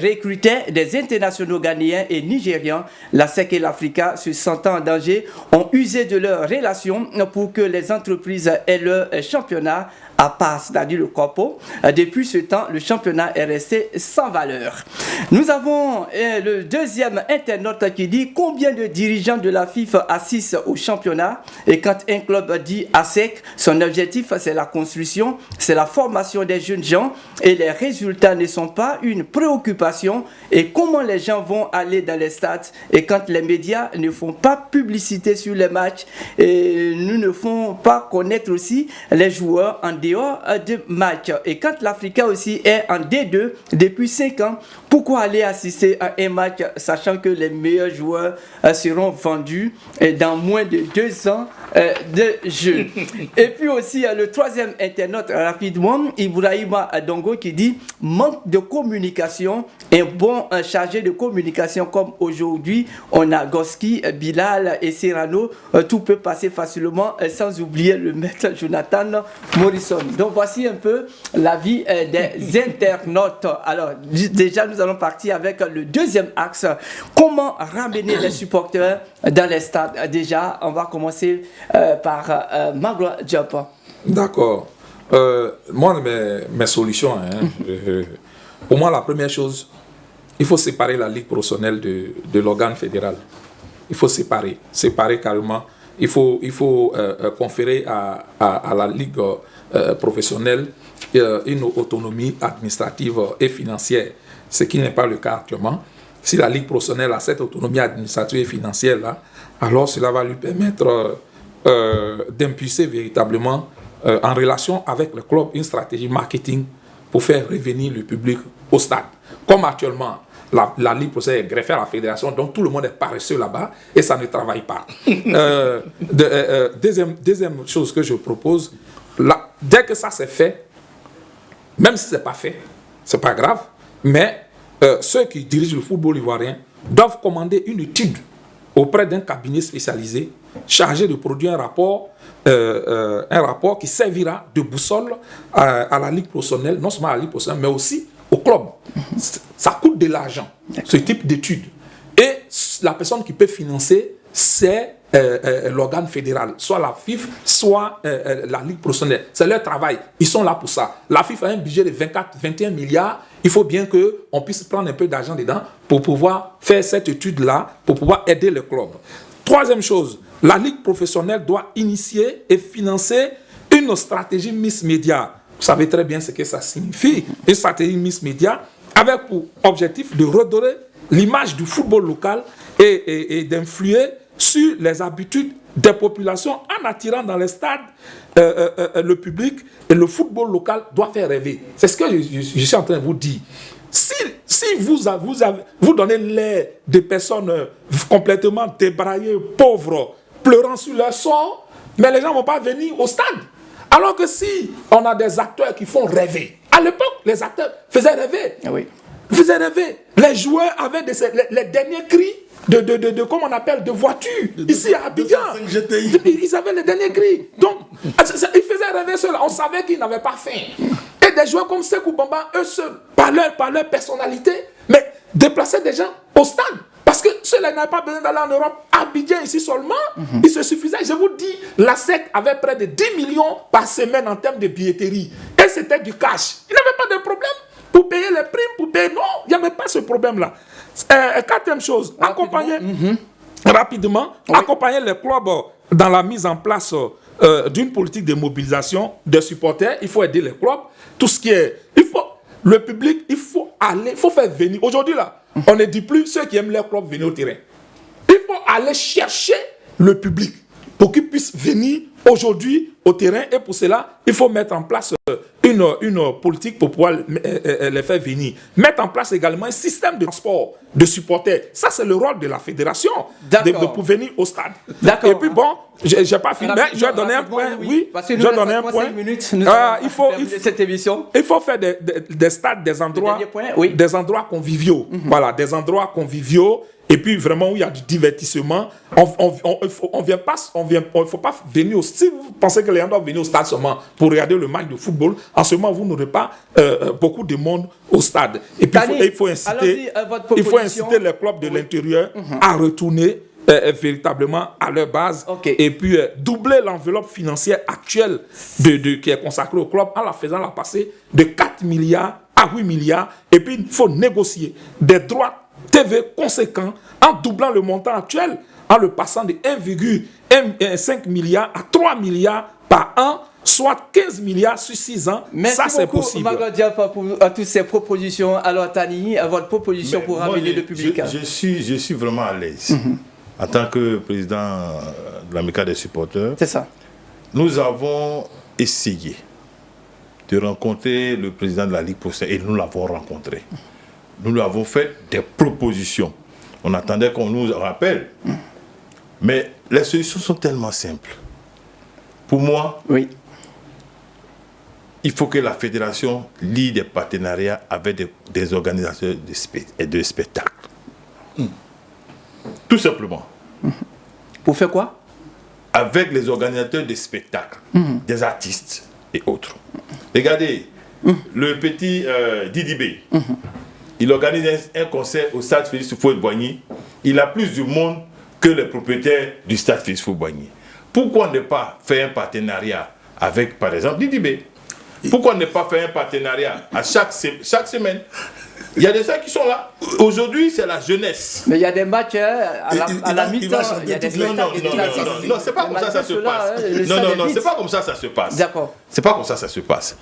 recrutaient des internationaux ghanéens et nigérians. La SEC et l'Africa, se sentant en danger, ont usé de leurs relations pour que les entreprises aient leur championnat à part, c'est-à-dire le corpo. Depuis ce temps, le championnat est resté sans valeur. Nous avons le deuxième internaute qui dit combien de dirigeants de la FIFA assistent au championnat, et quand un club dit ASEC, son objectif c'est la construction, c'est la formation des jeunes gens, et les résultats ne sont pas une préoccupation. Et comment les gens vont aller dans les stades, et quand les médias ne font pas publicité sur les matchs, et nous ne font pas connaître aussi les joueurs en dehors de matchs. Et quand l'Africa aussi est en D2 depuis 5 ans, pourquoi aller assister à un match sachant que les meilleurs joueurs seront vendus dans moins de 2 ans de jeu? Et puis aussi le troisième internaute rapidement, Ibrahima Dongo, qui dit manque de communication. Un bon chargé de communication comme aujourd'hui, on a Goski, Bilal et Serrano, tout peut passer facilement, sans oublier le maître Jonathan Morrison. Donc voici un peu l'avis des internautes. Alors déjà nous allons partir avec le deuxième axe. Comment ramener les supporters dans les stades? Déjà on va commencer par Maglo Diop. D'accord. Moi mes solutions, pour moi la première chose, il faut séparer la ligue professionnelle de l'organe fédéral. Il faut séparer carrément. Il faut conférer à la ligue professionnelle une autonomie administrative et financière, ce qui n'est pas le cas actuellement. Si la ligue professionnelle a cette autonomie administrative et financière là, alors cela va lui permettre d'impulser véritablement en relation avec le club une stratégie marketing pour faire revenir le public au stade. Comme actuellement, la Ligue professionnelle est greffée à la fédération, donc tout le monde est paresseux là-bas et ça ne travaille pas. Deuxième chose que je propose, dès que ça c'est fait, même si ce n'est pas fait, ce n'est pas grave, mais ceux qui dirigent le football ivoirien doivent commander une étude auprès d'un cabinet spécialisé chargé de produire un rapport qui servira de boussole à la Ligue professionnelle, non seulement à la Ligue professionnelle, mais aussi au club. Ça coûte de l'argent, ce type d'études. Et la personne qui peut financer, c'est l'organe fédéral, soit la FIFA, soit la Ligue professionnelle. C'est leur travail. Ils sont là pour ça. La FIFA a un budget de 21 milliards. Il faut bien qu'on puisse prendre un peu d'argent dedans pour pouvoir faire cette étude-là, pour pouvoir aider le club. Troisième chose, la Ligue professionnelle doit initier et financer une stratégie Miss Média. Vous savez très bien ce que ça signifie. Une stratégie Miss Média avec pour objectif de redorer l'image du football local et d'influer sur les habitudes des populations en attirant dans les stades le public. Et le football local doit faire rêver. C'est ce que je suis en train de vous dire. Si vous donnez l'air de personnes complètement débraillées, pauvres, pleurant sur leur sort, mais les gens ne vont pas venir au stade. Alors que si on a des acteurs qui font rêver, à l'époque, les acteurs faisaient rêver. Oui. Faisaient rêver. Les joueurs avaient les derniers cris comment on appelle, de voitures. Ici à Abidjan. Ils avaient les derniers cris. Donc, ils faisaient rêver ceux-là. On savait qu'ils n'avaient pas faim. Et des joueurs comme Sekou Bamba, eux seuls, par leur personnalité, mais déplaçaient des gens au stade. Parce que ceux-là n'avaient pas besoin d'aller en Europe. Abidjan, ici seulement, il se suffisait. Je vous dis, la SEC avait près de 10 millions par semaine en termes de billetterie. Et c'était du cash. Il n'avait pas de problème pour payer les primes, pour payer. Non, il n'y avait pas ce problème-là. Quatrième chose, accompagner rapidement, accompagner les clubs dans la mise en place d'une politique de mobilisation des supporters. Il faut aider les clubs. Tout ce qui est. Le public, il faut faire venir. Aujourd'hui, là, on ne dit plus ceux qui aiment les clubs venir au terrain. Il faut aller chercher le public pour qu'ils puissent venir aujourd'hui au terrain. Et pour cela, il faut mettre en place une politique pour pouvoir les faire venir. Mettre en place également un système de transport de supporters. Ça, c'est le rôle de la fédération pour venir au stade. Et puis bon, je n'ai pas fini, mais je vais donner un point. Oui, parce que je vais donner un point. Il faut faire des stades, des endroits conviviaux. Voilà, des endroits conviviaux. Et puis vraiment où il y a du divertissement. Il faut pas venir si vous pensez que les gens doivent venir au stade seulement pour regarder le match de football, en ce moment vous n'aurez pas beaucoup de monde au stade. Et puis il faut inciter les clubs de l'intérieur à retourner véritablement à leur base et puis doubler l'enveloppe financière actuelle qui est consacrée au club en la faisant la passer de 4 milliards à 8 milliards. Et puis il faut négocier des droits TV conséquent en doublant le montant actuel, en le passant de 1,5 milliard à 3 milliards par an, soit 15 milliards sur 6 ans. Merci ça, c'est beaucoup, possible. Magloire Diafa, pour toutes ces propositions. Alors, Tani, votre proposition pour ramener le public. Je suis vraiment à l'aise. En tant que président de l'amicale des supporters, c'est ça. Nous avons essayé de rencontrer le président de la Ligue professionnelle et nous l'avons rencontré. Nous lui avons fait des propositions. On attendait qu'on nous rappelle. Mais les solutions sont tellement simples. Pour moi, il faut que la fédération lie des partenariats avec des organisateurs de spectacles. Tout simplement. Pour faire quoi? Avec les organisateurs de spectacles, des artistes et autres. Regardez, le petit Didi B. Il organise un concert au stade Félix Houphouët-Boigny. Il a plus de monde que les propriétaires du stade Félix Houphouët-Boigny. Pourquoi ne pas faire un partenariat avec, par exemple, Didi B? Pourquoi ne pas faire un partenariat à chaque semaine? Il y a des gens qui sont là. Aujourd'hui, c'est la jeunesse. Mais il y a des matchs à la mi-temps. Il y a des non, c'est pas comme ça ça se passe. Non, c'est pas comme ça ça se passe. D'accord. C'est pas comme ça ça se passe.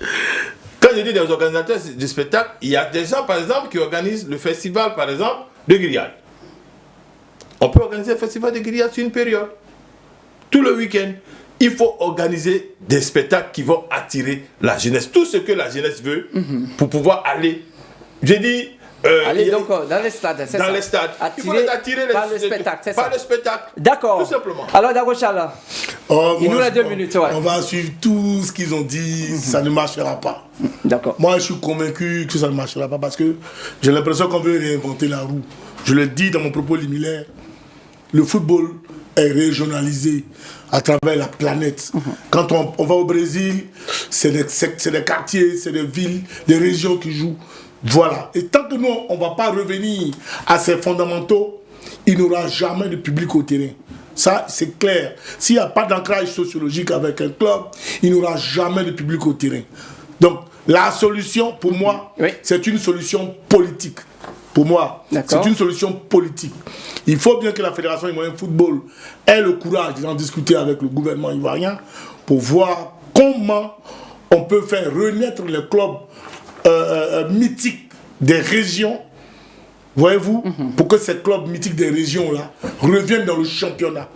Quand je dis des organisateurs de spectacles, il y a des gens, par exemple, qui organisent le festival, par exemple, de grillade. On peut organiser un festival de grillade sur une période. Tout le week-end. Il faut organiser des spectacles qui vont attirer la jeunesse. Tout ce que la jeunesse veut pour pouvoir aller. J'ai dit... Allez donc dans les stades, c'est ça. Dans les stades. Il faut les attirer par le spectacle, c'est ça. Par le spectacle. D'accord. Tout simplement. Alors, Dagochal, il nous a 2 minutes. On va suivre tout ce qu'ils ont dit, ça ne marchera pas. D'accord. Moi, je suis convaincu que ça ne marchera pas parce que j'ai l'impression qu'on veut réinventer la roue. Je le dis dans mon propos liminaire, le football est régionalisé à travers la planète. Quand on va au Brésil, c'est des quartiers, c'est des villes, des régions qui jouent. Voilà. Et tant que nous, on ne va pas revenir à ces fondamentaux, il n'y aura jamais de public au terrain. Ça, c'est clair. S'il n'y a pas d'ancrage sociologique avec un club, il n'y aura jamais de public au terrain. Donc, la solution, pour moi, c'est une solution politique. Pour moi, c'est une solution politique. Il faut bien que la Fédération ivoirienne de football ait le courage d'en discuter avec le gouvernement ivoirien pour voir comment on peut faire renaître les clubs mythiques des régions, voyez-vous, pour que ces clubs mythiques des régions-là reviennent dans le championnat.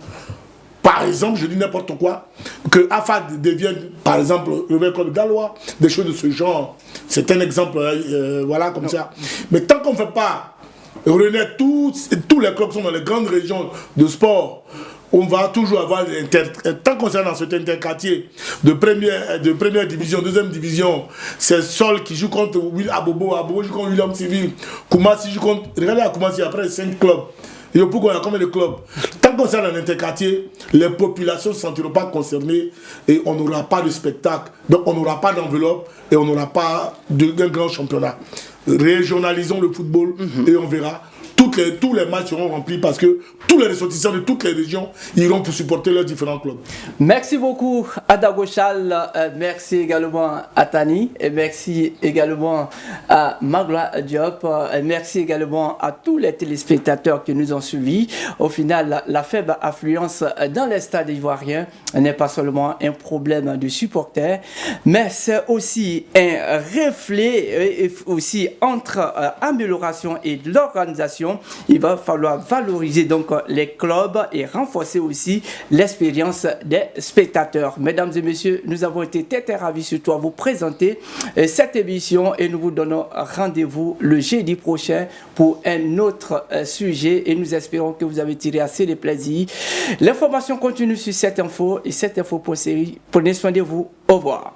Par exemple, je dis n'importe quoi, que AFAD devienne, par exemple, le club gallois, des choses de ce genre. C'est un exemple, voilà, comme ça. Mais tant qu'on ne fait pas renaître tous les clubs qui sont dans les grandes régions de sport, on va toujours avoir tant qu'on est dans cet interquartier de première division, deuxième division, c'est Sol qui joue contre Abobo joue contre William Civil, Koumassi joue contre... Regardez à Koumassi, après 5 clubs. Et pourquoi il y a combien de clubs? Tant qu'on est dans l'interquartier, les populations ne se sentiront pas concernées et on n'aura pas de spectacle, donc on n'aura pas d'enveloppe et on n'aura pas d'un grand championnat. Régionalisons le football et on verra. tous les matchs seront remplis parce que tous les ressortissants de toutes les régions iront pour supporter leurs différents clubs. Merci beaucoup à Dagochal, merci également à Tani, et merci également à Magla Diop, et merci également à tous les téléspectateurs qui nous ont suivis. Au final, la faible affluence dans les stades ivoiriens n'est pas seulement un problème de supporters, mais c'est aussi un reflet aussi entre amélioration et l'organisation. Il va falloir valoriser donc les clubs et renforcer aussi l'expérience des spectateurs. Mesdames et messieurs, nous avons été très ravis surtout à vous présenter cette émission et nous vous donnons rendez-vous le jeudi prochain pour un autre sujet et nous espérons que vous avez tiré assez de plaisir. L'information continue sur cette info et cette info pour série. Prenez soin de vous. Au revoir.